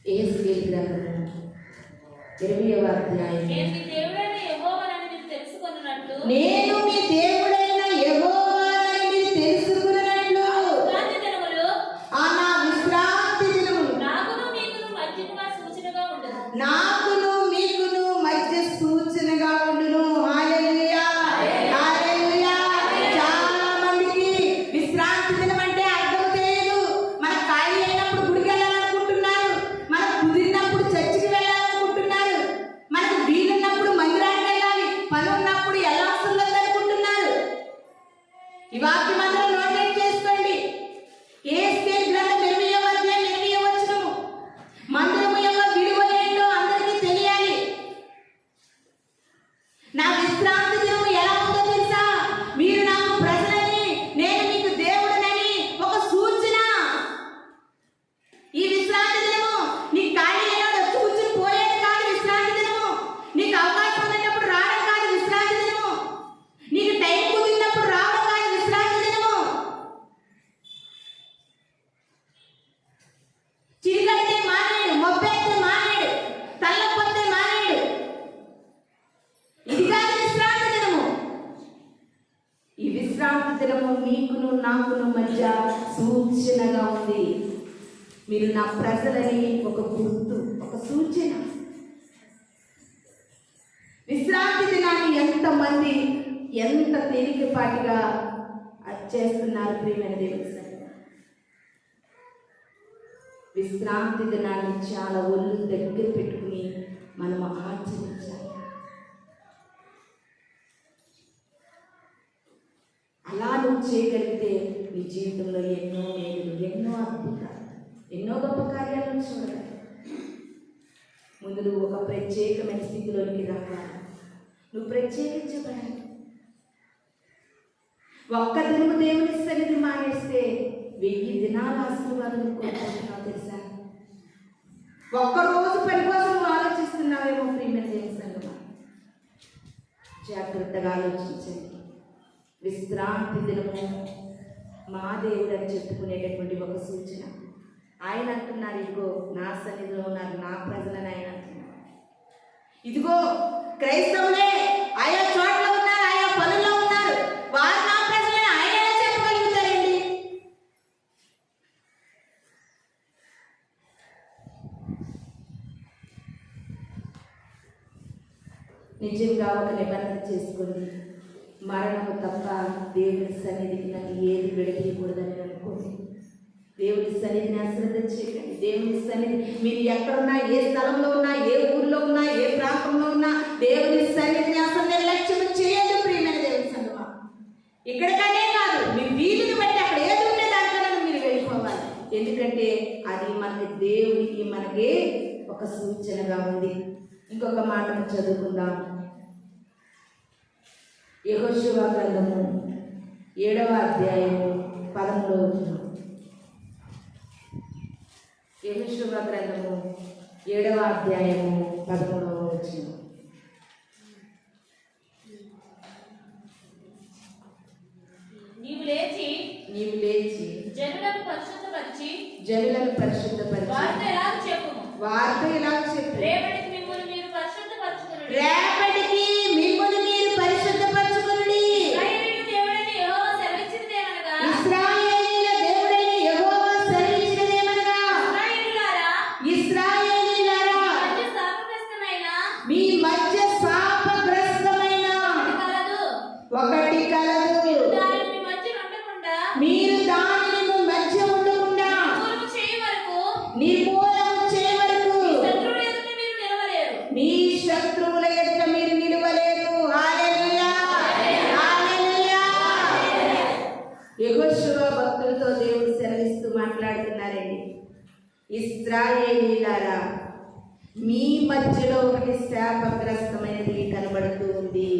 హెస్కేలు గ్రంథము 20వ అధ్యాయము. నేను మీ దేవుడైన యెహోవానని మీరు తెలుసుకున్నట్లు ఆ నా విశ్రాంతి దినములు నాకును మీకును మధ్య సూచనగా ఉండును. హల్లెలూయా హల్లెలూయా. చాలా మందికి విశ్రాంతి దినం అంటే అర్థం తెలియదు. మన ఖాళీ అయినప్పుడు గుడికి వెళ్ళాలనుకుంటున్నారు, మనకు కుదిరినప్పుడు చర్చికి నీకును నాకును మధ్య సూచనగా ఉంది. మీరు నా ప్రజలని ఒక గుర్తు, ఒక సూచన. విశ్రాంతి దినాన్ని ఎంతమంది ఎంత తేలికపాటిగా చేస్తున్నారు ప్రియమైన దేవుని సన్నిధిలో. విశ్రాంతి దినాన్ని చాలా ఒళ్ళు దగ్గర పెట్టుకుని మనం ఆచరించాలి. అలా నువ్వు చేయగలిగితే నీ జీవితంలో ఎన్నో మేలు, ఎన్నో అద్భుతాలు, ఎన్నో గొప్ప కార్యాలను చూడాలి. ముందు నువ్వు ఒక ప్రత్యేకమైన స్థితిలోకి రావాలి. నువ్వు ప్రత్యేకించబడాలి. ఒక్క దినము దేవుని సన్నిధి మానేస్తే 1000 దినాల ఆశీర్వాదాలు కోరుకుంటున్నావు తెలుసా? ఒక్కరోజు పని కోసం నువ్వు ఆలోచిస్తున్నావేమో ప్రియమైన దేవుని సంగమా. జాగ్రత్తగా ఆలోచించండి. విశ్రాంతి దినము మా దేవుడు అని చెప్పుకునేటటువంటి ఒక సూచన. ఆయన అంటున్నారు, ఇదిగో నా సన్నిధిలో ఉన్నారు నా ప్రజలని ఆయన అంటున్నారు. ఇదిగో క్రైస్తవులే ఆయా చోట్ల ఉన్నారు, ఆయా పనుల్లో ఉన్నారు, వారు నా ప్రజలని ఆయన ఎలా చెప్పగలుగుతారండి? నిజంగా ఒక నిబంధన చేసుకోండి. మరణము తప్ప దేవుని సన్నిధికి నన్ను ఏది విడదీయకూడదని అనుకోండి. దేవుని సన్నిధిని అశ్రద్ధ చేయకండి. దేవుని సన్నిధి మీరు ఎక్కడున్నా, ఏ స్థలంలో ఉన్నా, ఏ ఊర్లో ఉన్నా, ఏ ప్రాంతంలో ఉన్నా దేవుని సన్నిధిని అసలు నిర్లక్ష్యం చేయొద్దు ప్రియమైన దేవుని సంగమా. ఇక్కడికనే కాదు, మీ వీలుని బట్టి అక్కడ ఏది ఉంటే దానికన్నా మీరు వెళ్ళిపోవాలి. ఎందుకంటే అది మనకి ఒక సూచనగా ఉంది. ఇంకొక మాటను చదువుకుందాం. యెహోషువ గ్రంథము 7వ అధ్యాయము 13వ వచనం. యెహోషువ గ్రంథము 7వ అధ్యాయము 13వ వచనం. నీవు లేచి జనులను పరిశుద్ధపరిచి వారితో ఎలా చెప్పు, రేపటికి మిమ్మల్ని మీరు పరిశుద్ధపరచుకొనుడి. రేపటికి మిమ్మును మీరు పరిశుద్ధపరచుకొనుడి. ఇశ్రాయేలీయుల దేవుడైన యెహోవా సెలవిచ్చినదేమనగా, ఇశ్రాయేలీయులారా మీ మధ్య శాపగ్రస్తమైన ఒకటి కలదు. మీరు దానిని మీ మధ్య ఉండకుండా నిర్మూలన చేయ వరకు మీ శత్రువుల ఎదుట మీరు నిలవలేరు. హల్లెలూయా, హల్లెలూయా. యెహోషువ భక్తులతో దేవుడు సెలవిస్తూ మాట్లాడుతున్నారండి. ఇశ్రాయేలీయులారా, మీ మధ్యలో ఒకటి శాపగ్రస్తమైనది కనబడుతూ ఉంది.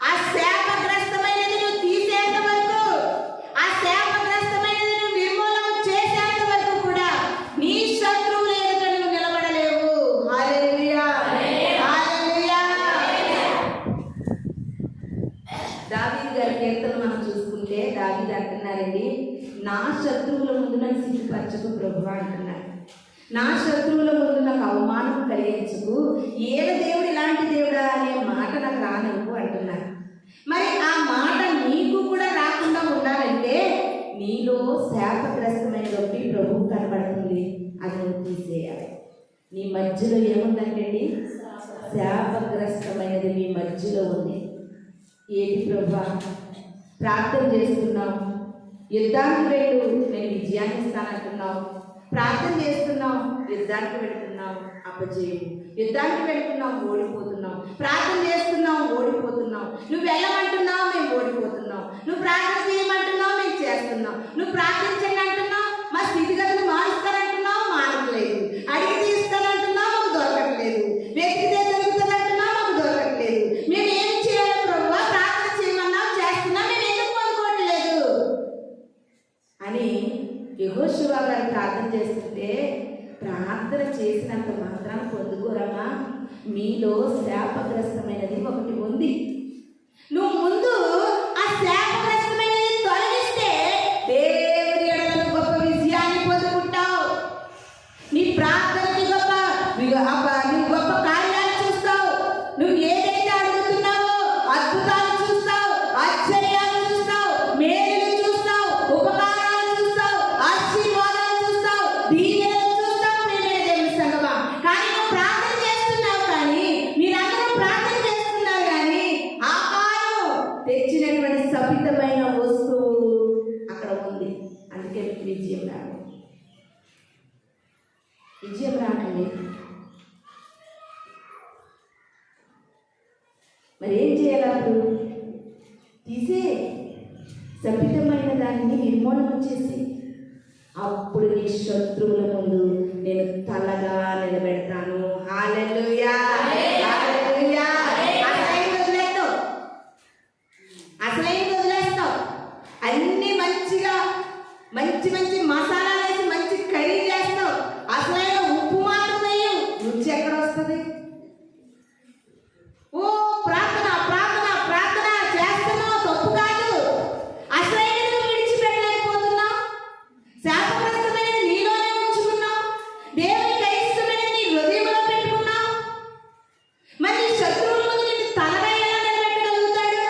ఆ శాపగ్రస్తమైనది నువ్వు తీసేంత వరకు, ఆ శాపగ్రస్తమైనది నువ్వు నిర్మూలన చేసేంత వరకు కూడా నీ శత్రువుల ఎదుట నువ్వు నిలబడలేవు. హల్లెలూయా, హల్లెలూయా. దావీదు గారి కీర్తన మనం చూసుకుంటే దావీదు అంటున్నారండి, నా శత్రువుల ముందు నన్ను సిగ్గుపరచకు ప్రభువా అంటున్నారు. నా శత్రువుల ముందు నాకు అవమానం కలిగించకు, ఏల దేవుడు ఇలాంటి దేవుడా అనే మాట నాకు రానివ్వు అంటున్నారు. మరి ఆ మాట నీకు కూడా రాకుండా ఉండాలంటే నీలో శాపగ్రస్తమైన ఒకటి ప్రభువు కనబడుతుంది, అది నువ్వు తీసేయాలి. నీ మధ్యలో ఏముందంటే శాపగ్రస్తమైనది మీ మధ్యలో ఉంది. ఏంటి ప్రభువా? ప్రార్థన చేస్తున్నావు, యుద్ధానికి వెళ్ళు, నేను విజయాన్ని ఇస్తానంటున్నావు. ప్రార్థన చేస్తున్నావు, యుద్ధానికి వెళుతున్నావు, అపజయం. యుద్ధానికి వెళుతున్నావు, ఓడిపోతున్నావు. ప్రార్థన చేస్తున్నావు, ఓడిపోతున్నావు. నువ్వు వెళ్ళమంటున్నావు, మేము ఓడిపోతున్నావు. నువ్వు ప్రార్థన చేయమంటున్నావు, మేము చేస్తున్నావు. నువ్వు ప్రార్థించండి అంటున్నావు, మా స్థితిగతులు మారుస్తానంటున్నావు, మారట్లేదు. అడిగితే ఇస్తానంటున్నావు, మాకు దొరకట్లేదు. వెతికితే దొరుకుతుంది అంటున్నావు, మాకు దొరకట్లేదు. మేము ఏం చేయాలి ప్రభువా? ప్రార్థన చేయమన్నావు, చేస్తున్నావు, మేము ఎందుకు పొందుకోవట్లేదు అని యెహోషువ గారు ప్రార్థన చేస్తుంటే, ప్రార్థన చేసినంత మాత్రం పొందుకోరమ్మా. మీలో శాపగ్రస్తమైనది ఒకటి ఉంది. నువ్వు ముందు ఆ శాపగ్రస్తమైనది తొలగిస్తే దేవుని ఎడల గొప్ప విజయాన్ని పొందుకుంటావు. నీ ప్రార్థనకి నువ్వు గొప్ప కార్యాలు చూస్తావు. నువ్వు ఏదైతే అడుగుతున్నావో అద్భుతాలు చూస్తావు, ఆశ్చర్యాలు చూస్తావు, మేలు మరి ఏం చేయాలి అప్పుడు? తీసే శపితమైన దానిని నిర్మూలన చేసి అప్పుడు నీ శత్రువుల ముందు నేను తలగా నిలబెడతాను. హల్లెలూయా, హల్లెలూయా. అసలైంది వదిలేస్తావు. అన్ని మంచిగా మంచి మంచి మసాలా వేసి మంచి కర్రీ చేస్తావు. అసలైన ఉప్పు మాత్రం వేయవు. రుచి ఎక్కడ వస్తుంది? ఓ ప్రార్థన ప్రార్థన ప్రార్థన చేస్తున్నావు, తప్పు కాదు. అసలైనది విడిచిపెట్టలేకపోతున్నావు. శాపగ్రస్తమైనది నీలోనే ఉంచుకున్నావు. దేవునికి అయిష్టమైనది నీ హృదయంలో పెట్టుకున్నావు. మరి శత్రువుల ముందు నిన్ను తలగా ఎలా నిలబెట్టగలుగుతాడు?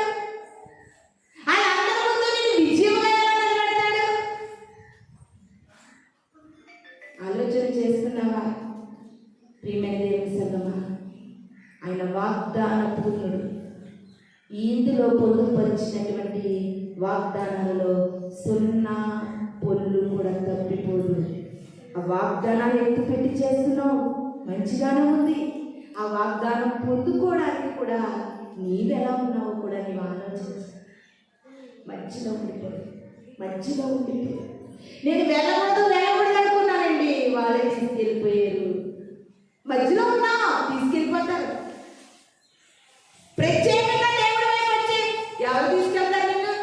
ఆయన అందరి ముందు నిన్ను విజయంగా ఎలా నిలబెడతాడు? ఆలోచన చేస్తున్నావా ప్రియమైన దేవుని సంగమా? ఆయన వాగ్దాన పూర్ణుడు. ఇందులో పొందుపరిచినటువంటి వాగ్దానాలలో సున్నా పొల్లు కూడా తప్పిపోదు. ఆ వాగ్దానాన్ని ఎత్తుపెట్టి చేస్తున్నావు, మంచిగానే ఉంది. ఆ వాగ్దానం పొందుకోవడానికి కూడా నీవెలా ఉన్నావో కూడా నీవు ఆలోచించు. మధ్యలో ఉండిపోయి నేను వెళ్ళకూడదు అనుకున్నానండి, వాళ్ళే తీసుకెళ్ళిపోయారు. మధ్యలో ఉన్నా తీసుకెళ్ళిపోతారు. ప్రత్యేకంగా దేవుడి వైపు వచ్చి ఎవరు తీసుకెళ్తారు నిన్ను?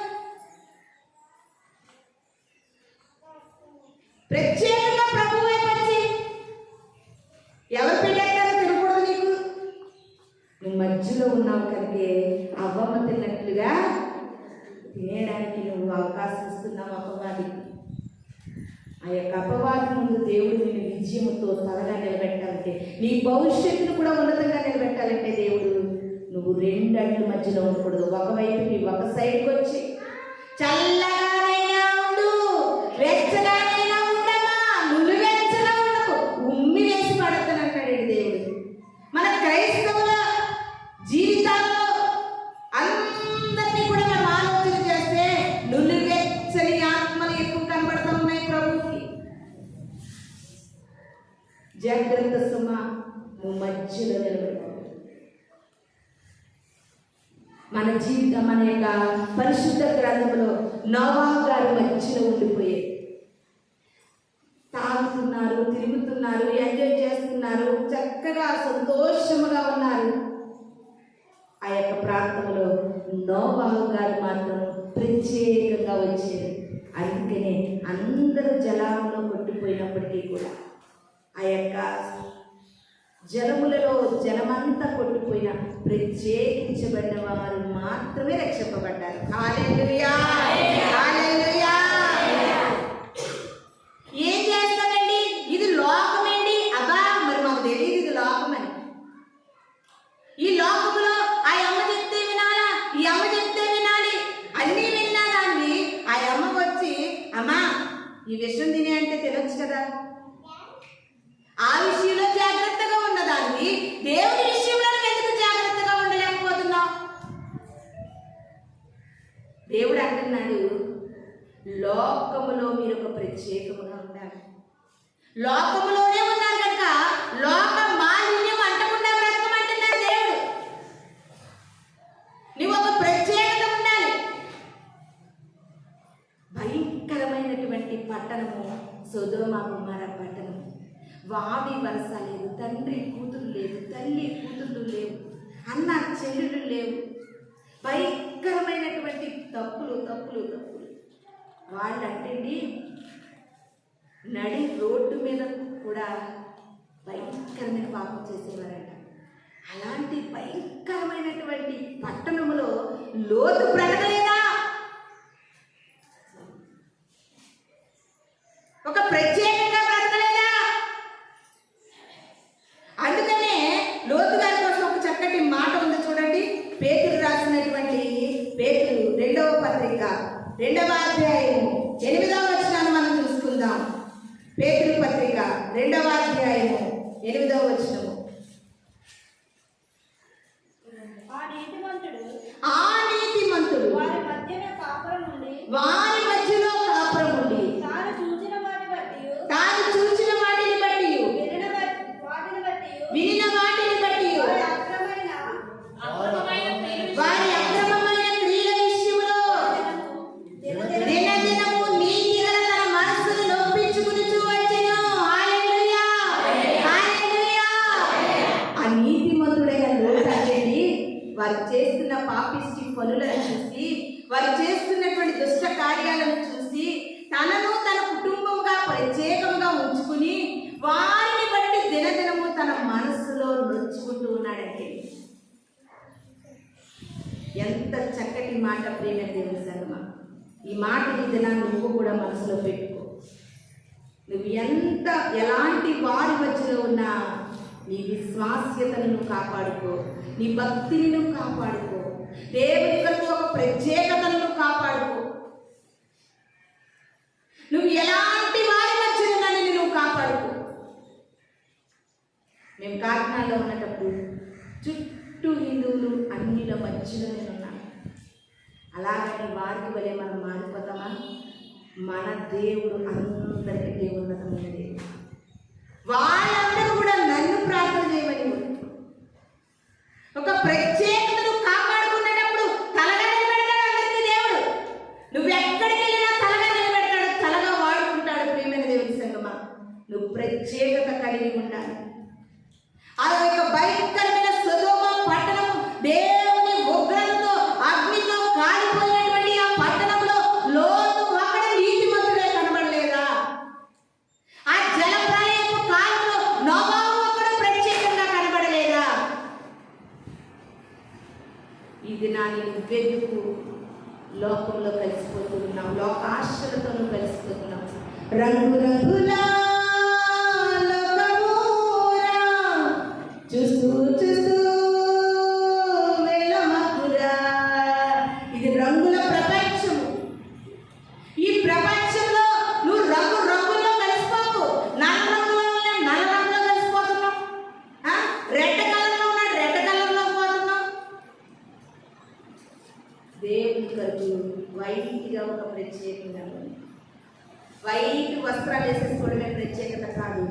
ప్రత్యేకంగా ప్రభు వైపు వచ్చి ఎవరు పెట్టారో తినకూడదు నీకు. నువ్వు మధ్యలో ఉన్నావు కనుకే అవ్వమ్మ తిన్నట్లుగా తినేయడానికి నువ్వు అవకాశం ఇస్తున్నావు అపవాదికి. ఆ యొక్క అపవాది ముందు దేవుడు నిన్ను విజయముతో తలగా నిలబెట్టాలంటే, నీ భవిష్యత్తును కూడా ఉన్నతంగా నిలబెట్టాలంటే దేవుడు నువ్వు రెండు అడుగుల మధ్యలో ఉండకూడదు. ఒకవైపు ఒక సైడ్కి వచ్చి చల్లగానైనా ఉండు, వెచ్చగానైనా ఉండమా, నువ్వు వెచ్చగా ఉండకు, ఉమ్మి వేసి పడతానంటాడు దేవుడు. మన క్రైస్తవుల జీవితాల్లో అందరినీ కూడా మనం ఆలోచన చేస్తే నువ్వు వెచ్చని ఆత్మలు ఎక్కువ కనబడతా ఉన్నాయి ప్రభుకి. జాగ్రత్త సుమ, నువ్వు మధ్యలో నిలబెట్టావు. మన జీవితం, మన యొక్క పరిశుద్ధ గ్రంథంలో నోవాహు గారు మధ్యలో ఉండిపోయారు. తాగుతున్నారు, తిరుగుతున్నారు, ఎంజాయ్ చేస్తున్నారు, చక్కగా సంతోషముగా ఉన్నారు. ఆ యొక్క ప్రాంతంలో నోవాహు గారు మాత్రం ప్రత్యేకంగా వచ్చారు. అందుకనే అందరూ జలంలో కొట్టిపోయినప్పటికీ కూడా ఆ యొక్క జలములలో జలమంతా కొట్టిపోయిన ప్రత్యేకించబడిన వారు మాత్రమే రక్షింపబడ్డారు. హల్లెలూయా, హల్లెలూయా. ఏం చేస్తామండి? ఇది లోకమేంటి? అబ్బా, మరి మాకు తెలియదు ఇది లోకమని. ఈ లోకములో ఆ అమ్మ చెప్తే వినాలా, ఈ అమ్మ చెప్తే వినాలి, అన్నీ విన్నా దాన్ని ఆ అమ్మ వచ్చి అమ్మా ఈ విషయం తినే అంటే తినొచ్చు కదా. ఆ విషయంలో జాగ్రత్తగా ఉన్నదాన్ని దేవుని విషయంలో ఎందుకు జాగ్రత్తగా ఉండలేకపోతున్నావు? దేవుడు అంటున్నాడు, లోకములో మీరు ఒక ప్రత్యేకముగా ఉండాలి. లోకములోనే ఉన్నారు కనుక లోక మాలిన్యం అంటకుండా బ్రతకమంటున్నాడు దేవుడు. నువ్వు ఒక ప్రత్యేకత ఉండాలి. భయంకరమైనటువంటి పట్టణము సొదొమ గొమొర్రా పట్టణం. వావి వరస లేదు, తండ్రి కూతురు లేదు, తల్లి కూతుళ్ళు లేవు, అన్న చెల్లెలు లేవు. భయంకరమైనటువంటి తప్పులు తప్పులు తప్పులు. వాళ్ళు అంటండి నడి రోడ్డు మీద కూడా భయంకరమైన పాపం చేసేవారంట. అలాంటి భయంకరమైనటువంటి పట్టణములో లోతు బ్రతకలేదా? ఒక ప్రత్యేకంగా బ్రతకలేదా? అందుకనే లోతు గారి కోసం ఒక చక్కటి మాట ఉంది చూడండి. పేతురు రాసినటువంటి పేతురు 2వ పత్రిక 2వ అధ్యాయము 8వ వచనాన్ని మనం చూసుకుందాం. పేతురు పత్రిక 2వ అధ్యాయము 8వ వచనము. ఆ నీతిమంతుడు వారి మధ్యలో కాపురం ఉండి తాను చూచిన వాటిని బట్టి వినిన వాటిని బట్టి వారు చేస్తున్న పాపిష్టి పనులను చూసి, వారు చేస్తున్నటువంటి దుష్ట కార్యాలను చూసి తనను తన కుటుంబంగా ప్రత్యేకంగా ఉంచుకుని వారిని బట్టి దినదినము తన మనస్సులో నొచ్చుకుంటూ ఉన్నాడంటే ఎంత చక్కటి మాట ప్రేమ దేవుని సంగమా. ఈ మాట ఈ దినాన్ని నువ్వు కూడా మనసులో పెట్టుకో. నువ్వు ఎలాంటి వారి మధ్యలో ఉన్నా నీ విశ్వాస్యతను నువ్వు కాపాడుకో, నీ భక్తిని నువ్వు కాపాడుకో, దేవుని కొరకు ఒక ప్రత్యేకతను నువ్వు కాపాడుకో. నువ్వు ఎలాంటి వారి మధ్యలో ఉన్నా నువ్వు కాపాడుకో. మేము కాకినాడలో ఉన్నప్పుడు చుట్టూ హిందువులు అన్నిల మధ్యలో నేను ఉన్నాను. అలాగని వారికి వలె మనం మారిపోతామా? మన దేవుడు అందరికీ దేవున్నతమైన దేవుడు. వాళ్ళందరూ కూడా నన్ను ప్రార్థన చేయమని ఒక ప్రత్యేకతను కాపాడుకునేటప్పుడు తలగా నిలబెడతాడు అందరికీ దేవుడు. నువ్వు ఎక్కడికి వెళ్ళినా తలగా నిలబెడతాడు, తలగా వాడుకుంటాడు. ప్రియమైన దేవుని సంగమా, నువ్వు ప్రత్యేకత కలిగి ఉండాలి. ఆ యొక్క భయంకరమైన సొదొమ పట్టణము దేవుని ఉగ్రతతో అగ్నితో కాలిపోయినటువంటి ఆ పట్టణంలో లోతు అక్కడ నీతిమంతుడే కనబడలేదా? ఆ జలప్రలయపు కాలంలో నోవాహు అక్కడ ప్రత్యేకంగా కనబడలేదా? ఈ దినాన్ని నువ్వెందుకు లోకంలో కలిసిపోతున్నావు? లోకాశలతో నువ్వు కలిసిపోతున్నావు. రంగు రంగులా చూస్తూ చూస్తూ వెళ్ళమకురా. ఇది రంగుల ప్రపంచము. ఈ ప్రపంచంలో నువ్వు రంగు రంగుల్లో కలిసిపోకు. నల్ల రంగులో ఉన్నా నల్ల రంగులో కలిసిపోతున్నావు. రెడ్ కలర్లో ఉన్నా రెడ్ కలర్లో పోతున్నావు. దేవుని కొరకు వైట్గా ఒక ప్రత్యేకంగా వైట్ వస్త్రాలు వేసేసుకోవడమే ప్రత్యేకత కాదు,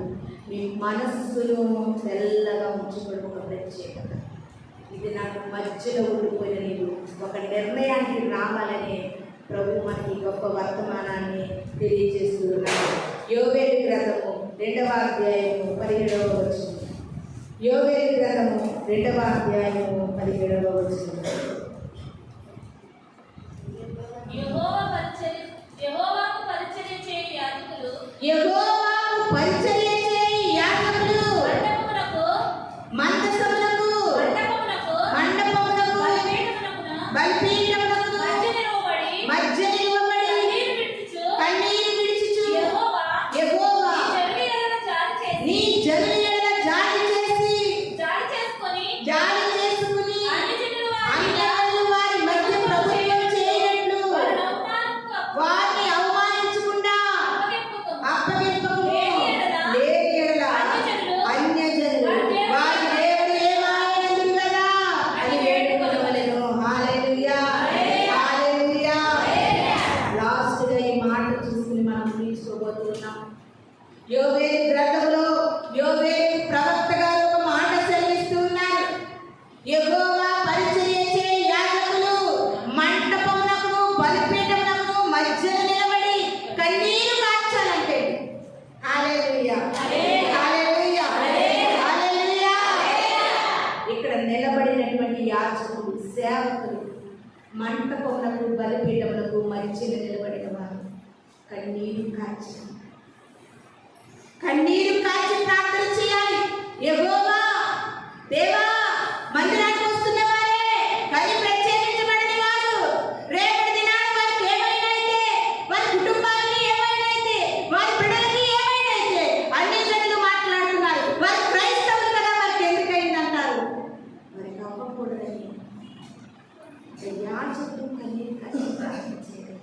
మీ మనస్సును తెల్లగా ఉంచుకోవడం ఒక ప్రత్యేకత. ఇది నాకు మధ్యలో ఉండిపోయిన నీవు ఒక నిర్ణయానికి రావాలనే ప్రభు మనకి గొప్ప వర్తమానాన్ని తెలియజేస్తున్నాడు. యోవేలు గ్రంథము 2వ అధ్యాయము 17వ వచనం. యోవేలు గ్రంథము 2వ అధ్యాయము 17వ వచనం. యెహోవాకు పరిచర్య చేయు యాజకులు యెహోవాకు పరిచర్య చేయు యాజకులు మందసములకు మండపములకు బలిపీఠములకు మధ్య నిలువబడి కన్నీరు విడిచుచు యెహోవా నీ జనుల ఎడల జాలి చేసుకుని అన్యజనులు వారి మధ్య ప్రభుత్వం చేయనట్లు వారిని అవమానించకుండా అప్పగింపకు. లేని ఎడల అన్యజనులు వారి దేవుడు ఏమాయనందురు కదా అని వేడుకొనవలెను. హల్లెలూయా, హల్లెలూయా. లాస్ట్గా ఈ మాట చూసుకుని మనం తీసుకోబోతున్నాం. యోవేలు గ్రంథంలో యోవేలు ప్రవక్త గారు ఒక మాట సెలవిస్తూ ఉన్నారు. యెహోవా పరిచర్య చేయు యాజకులు మంటపమునకు బలిపీఠమునకు మధ్యలో నిలబడి కన్నీరు కార్చాలంటే. హల్లెలూయా, హల్లెలూయా, హల్లెలూయా. ఇక్కడ నిలబడినటువంటి యాజకులు సేవకులు మంటపమునకు బలిపీఠమునకు మధ్యలో నిలబడిన వారు కన్నీరు కార్చి ప్రార్థన చేయాలి. యెహోవా దేవా, మందిరానికి వస్తున్న వారే కానీ ప్రత్యేకించబడని వారు రేపటి దినాన వారికి ఏమైనా అయితే, వారి కుటుంబాలకి ఏమైనా అయితే, వారి బిడ్డలకి ఏమైనా అయితే అన్ని జనులు మాట్లాడుతున్నారు. వారు క్రైస్తవులు కదా, వారికి ఎందుకైందంటారు. వారికి అవ్వకూడదని యాజకులు కన్నీరు కార్చి ప్రార్థన చేయాలి.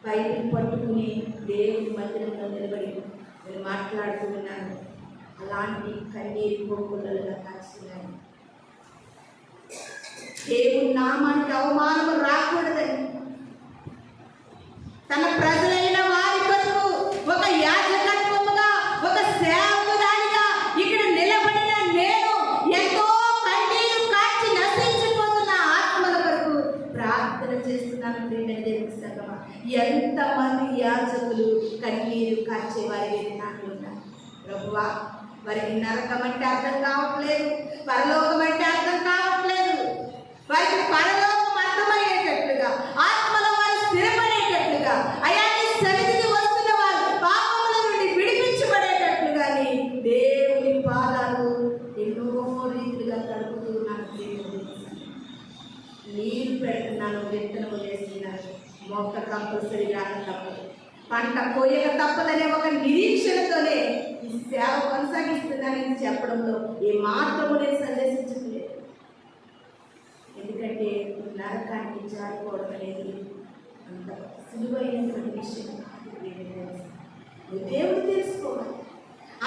బైబిల్ పట్టుకుని దేవుని మందిరంలో నిలబడి నేను మాట్లాడుతూ ఉన్నాను. అలాంటి కన్నీరు కోకులలుగా కాస్తున్నాను. దేవుని నామానికి అవమానం రాకూడదని తన ప్రజలైన వారి కొరకు ఒక యాజకత్వముగా ఒక సేవకురాలిగా ఇక్కడ నిలబడిన నేను ఎంతో కన్నీరు కార్చి నశించిపోతున్న ఆత్మల కొరకు ప్రార్థన చేస్తున్నాను. దేవుని సంగమా, ఎంతమంది యాజకులు కన్నీరు కార్చేవారి నాకు ఉన్నారు. ప్రభువా, వారికి నరకం అంటే అర్థం కావట్లేదు, పరలోకం అంటే అర్థం కావట్లేదు. వారికి పరలోకం అర్థమయ్యేటట్లుగా, ఆత్మలో వారు స్థిరపడేటట్లుగా, అయా నీ సన్నిధికి వస్తున్న వారు పాపముల నుండి విడిపించబడేటట్లుగాని దేవుని పాదాలు ఎన్నో రీతిగా తడుపుతూ నాకు నీరు పెడుతున్నాను, విత్తనము వేస్తున్నాను, మొక్క కంపల్సరీ రాక తప్పదు, పంట కోయక తప్పదనే ఒక నిరీక్షణతోనే ఈ సేవ కొనసాగిస్తున్నానని చెప్పడంలో ఏ మాత్రము నేను సందేశించట్లేదు. ఎందుకంటే నరకానికి జారిపోవడం అనేది అంత సులువైనటువంటి విషయం కాదు. దేవుడు తెలుసుకోవాలి.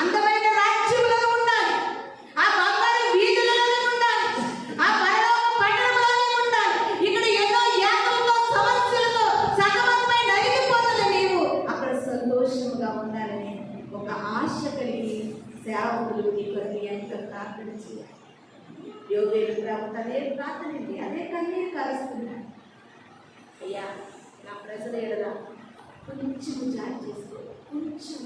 అందమైన రాజ్యంలో ఉండాలి, ఆ బంగారు వీధులలో ఉండాలి, ఆ పరలోక పట్టణంలోనే ఉండాలి. ఇక్కడ ఎన్నో యాత్రలతో సమస్యలతో సగమై నలిగిపోతున్న నీవు అక్కడ సంతోషంగా ఉండాలని ఒక ఆశ కలిగి సేవకులు నీ కొరకు ఎంత ప్రార్థన చేయాలి. యోగేలు ప్రభుత్వ అదే ప్రార్థన అండి, అదే కన్నీరు కాలుస్తున్నాడు. అయ్యా నా ప్రజల ఎడల కొంచెం జాలి చేసుకో, కొంచెం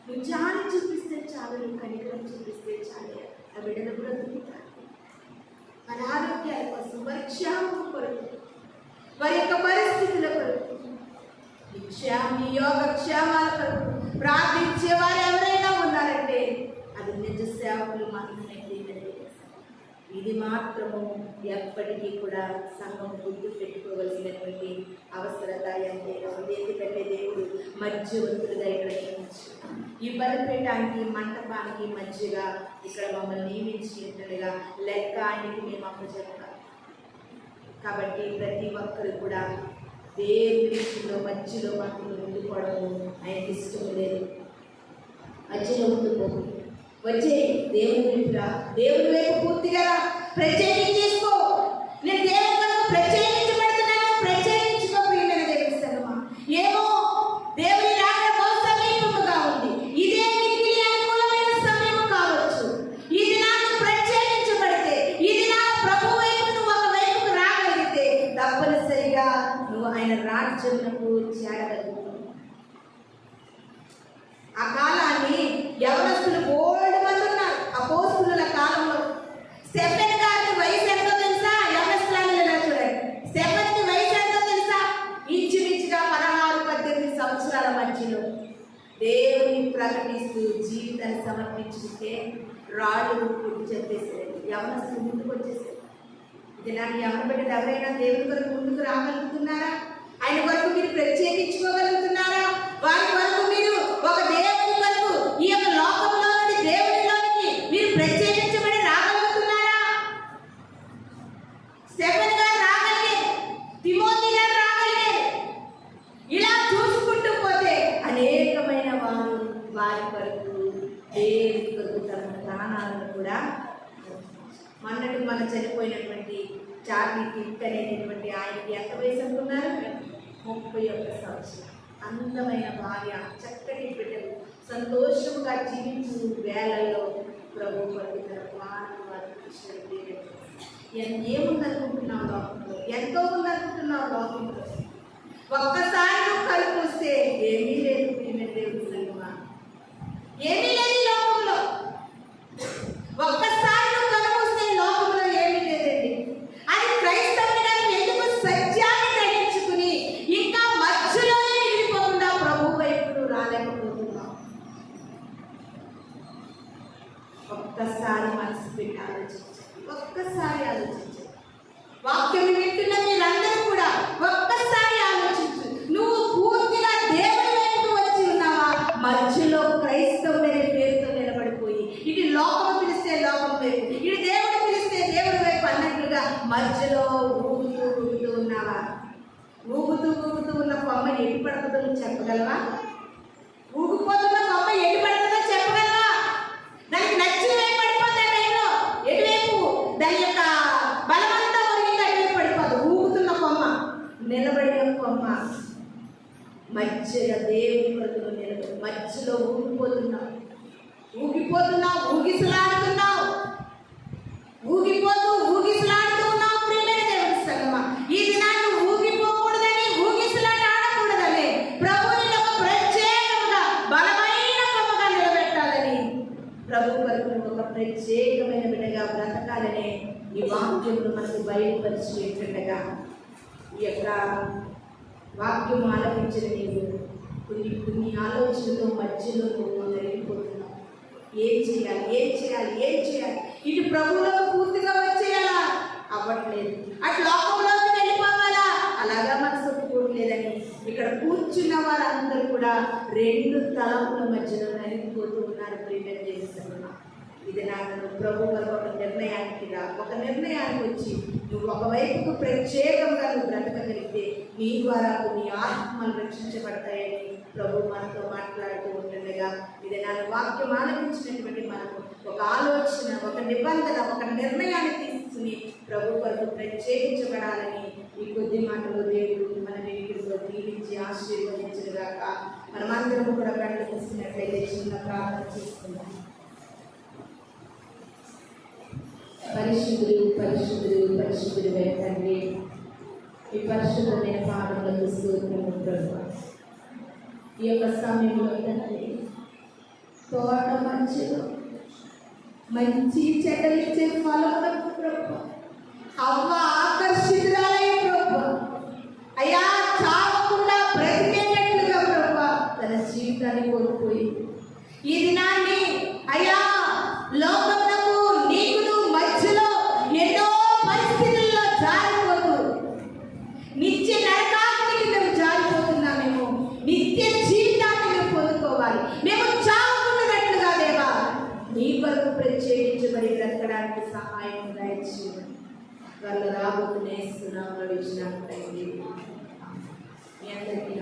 నువ్వు జాలి చూపిస్తే చాలు, నువ్వు కనికరం చూపిస్తే చాలు. ఆ బిడ్డలు కూడా దుఃఖాలు మన ఆరోగ్యాల కోసం, వారి క్షేమం కొరకు, వారి యొక్క పరిస్థితుల కొరకు, నీ యోగ క్షేమాల కొరకు ప్రార్థించే వారు ఎవరైనా ఉన్నారంటే అది నిజ సేవకులు మాత్రమే. ఇది మాత్రము ఎప్పటికీ కూడా సంఘం గుర్తు పెట్టుకోవలసినటువంటి అవసరత అంటే ఎందుకంటే దేవుడు మధ్యవర్తులుగా ఇక్కడ నియమించి ఈ బలిపీఠానికి మంటపానికి మధ్యగా ఇక్కడ మమ్మల్ని నియమించినట్లుగా లెక్క ఆయనకి మేము అప్పచెప్తాం. కాబట్టి ప్రతి ఒక్కరు కూడా దేవుని విషయంలో మధ్యలో మాత్రం ఉండిపోవడము ఆయనకి ఇష్టం లేదు. మధ్యలో ఉండిపోకు, వచ్చే దేవుని వైపు పూర్తిగా ప్రత్యేకం చేసుకో. నేను దేవుని వరకు ప్రత్యేకించబడుతున్నాను, ప్రత్యేకించుకోపోయిన దేవుని సంగమా. ఏమో దేవుని రాక బహు సమీపముగా ఉంది, ఇదే మిక్కిలి అనుకూలమైన సమయం కావచ్చు. ఇది నాకు ప్రత్యేకించబడితే, ఇది నా ప్రభు వైపు నువ్వు ఒక వైపుకు రాగలిగితే తప్పనిసరిగా నువ్వు ఆయన రాజ్యమునకు చేరగలుగుతావు. ఆ కాలాన్ని యవనస్తులు బోల్డ్ మంది ఉన్నారు. అపోస్తలుల కాలంలో స్టెఫెన్ గారి వయసు ఎంతో తెలుసా? యవనస్తులలో చూడండి, స్టెఫెన్కి వయసు ఎంతో తెలుసా? ఇంచుమించుగా 16-18 సంవత్సరాల మధ్యలో దేవుని ప్రకటిస్తూ జీవితాన్ని సమర్పించుకుంటే రాళ్ళు పుట్టి చెప్పేసారు. యవనస్తులు ముందుకు వచ్చేసారు. ఇది నాకు యవన బిడ్డలు ఎవరైనా దేవుని కొరకు ముందుకు రాగలుగుతున్నారా? ఆయన కొరకు మీరు ప్రత్యేకించుకోగలుగుతున్నారా? వారి కొరకు మీరు ఒక దేవుని కొరకు ఈ యొక్క లోకంలో నుండి దేవునిలోనికి మీరు ప్రత్యేకించబడి రాగలుగుతున్నారా? స్టెఫెన్ గారు రాగలిగారు, తిమోతి గారు రాగలిగారు. ఇలా చూసుకుంటూ పోతే అనేకమైన వారు వారి కొరకు దేవుని కొరకు తమ ప్రాణాలను కూడా మొన్నటి మన చనిపోయినటువంటి చార్లీ కిక్ అనేటటువంటి ఆయనకి ఎంత వయసు అనుకున్నారు? 31 సంవత్సరాలు. అందమైన భార్య, చక్కటి బిడ్డలు, సంతోషంగా జీవించు వేళల్లో ప్రభు కొరకు తన ప్రాణాలను వారు ఏముందనుకుంటున్నావు లోకంలో? ఎంతో ఉందనుకుంటున్నావు లోకంలో. ఒక్కసారి నువ్వు కలుపు వస్తే ఏమీ లేదు. దేవుడి సంగమా, ఏమీ లేదు లోకంలో. ఒక్కసారి నువ్వు కలుపు వస్తే లోకంలో ఏమీ లేదండి. అది క్రైస్తవునిగా ఎందుకు సత్యాన్ని గ్రహించుకుని ఇంకా మధ్యలోనే వెళ్ళిపోకుండా ప్రభు వైపు రాలేకపోతున్నావు? ఒక్కసారి మనసు పెట్టి ఆలోచించండి, ఒక్కసారి ఆలోచించండి. వాక్యం వింటున్న మీరందరూ కూడా ఒక్కసారి ఆలోచించు. నువ్వు పూర్తిగా దేవుని వైపు వచ్చి ఉన్నావా? మధ్యలో క్రైస్తవుడనే పేరుతో నిలబడిపోయి ఇటు లోకం పిలిస్తే లోకం వైపు, ఇటు దేవుడు పిలిస్తే దేవుడి వైపు అన్నట్లుగా మధ్యలో ఊగుతూ ఉన్నావా? ఊగుతూ ఉన్న కొమ్మ ఎటు పడుతుందో నువ్వు చెప్పగలవా? ఊగిపోతున్న కొమ్మ ఎటు పడుతుందో చెప్పగలవా? దానికి నచ్చిన వైపు పడిపోతే టైంలో ఎటువైపు దాని యొక్క బలమంతా ఒరిగింది అటువైపు పడిపోదు. ఊగుతున్న కొమ్మ, నిలబడిన కొమ్మ మధ్యలో దేవుని కొరకు నిలబడి మధ్యలో ఊగిపోతున్నావు, ఊగిసలాడుతున్నావు, ఊగిసలాడుతూ ఉన్నావు. ప్రియమైన దేవుని సంగమా, ఈ దినాన్ని ఊగిపోకూడదని, ఊగిసలాట ఆడకూడదని ప్రభువుని ఒక ప్రత్యేకంగా బలమైన కొమ్మగా నిలబెట్టాలని ప్రభు కొరకు ఒక ప్రత్యేకమైన బిడ్డగా బ్రతకాలనే ఈ వాక్యమును మనకు బయలుపరిచేటట్టుగా ఈ యొక్క వాక్యం ఆలపించిన నీవు కొన్ని ఆలోచనలు మధ్యలో నువ్వు జరిగిపోతున్నావు. ఏం చేయాలి ఇటు ప్రభువులో పూర్తిగా వచ్చేయాలా, అవ్వట్లేదు. అటు లోకంలోకి వెళ్ళిపోవాలా, అలాగా మనసు ఒప్పుకోవట్లేదని ఇక్కడ కూర్చున్న వారందరూ కూడా రెండు తలముల మధ్యలో నలిగిపోతూ ఉన్నారు. ప్రియమైన చేస్తున్నా ఇది నాకు ప్రభు వరకు ఒక నిర్ణయానికి వచ్చి నువ్వు ఒకవైపుకు ప్రత్యేకంగా నువ్వు బ్రతకగలిగితే నీ ద్వారా కొన్ని ఆత్మలు రక్షించబడతాయని ప్రభు మనతో మాట్లాడుతూ ఉంటుండగా ఇది నా వాక్యం ఆలపించినటువంటి మనకు ఒక ఆలోచన, ఒక నిబంధన, ఒక నిర్ణయాన్ని తీసుకుని ప్రభు వరకు ప్రత్యేకించబడాలని ఈ కొద్ది మాటలు దేవుడు మన వీటిలో దీవించి ఆశీర్వదించగాక. మనమందరం కూడా కళ్ళు మూసినట్లయితే చిన్న ప్రార్థన చేసుకుందాం. పరిశుద్ధుడు తండ్రి, ఈ పరిశుద్ధమైన పాదములకు స్తోత్రము ప్రభువా. ఈ యొక్క సమయంలో తండ్రి తోట మధ్యలో మంచి చెడ్డలిచ్చే ఫలములకు ప్రభువా అవ్వ ఆకర్షితురాలయ్య ప్రభువా, అయ్యా చావకుండా బ్రతికేటట్లుగా ప్రభువా తన జీవితాన్ని కోల్పోయి ఈ దినాన్ని అయ్యా లోకమునకు నీకును మధ్యలో ఎన్నో పరిస్థితుల్లో జారిపోతూ నిత్య నరకాగ్నికి మేము జారిపోతున్నామేమో. నిత్య జీవితాన్ని మేము పొందుకోవాలి. మేము చావుకున్నట్లుగా దేవా నీ వరకు ప్రత్యేకించబడి బ్రతకడానికి సహాయం దయచేయమని వాళ్ళు రాబోతున్న ఇస్తున్నాం నడిచినట్లయితే మీ అందరికీ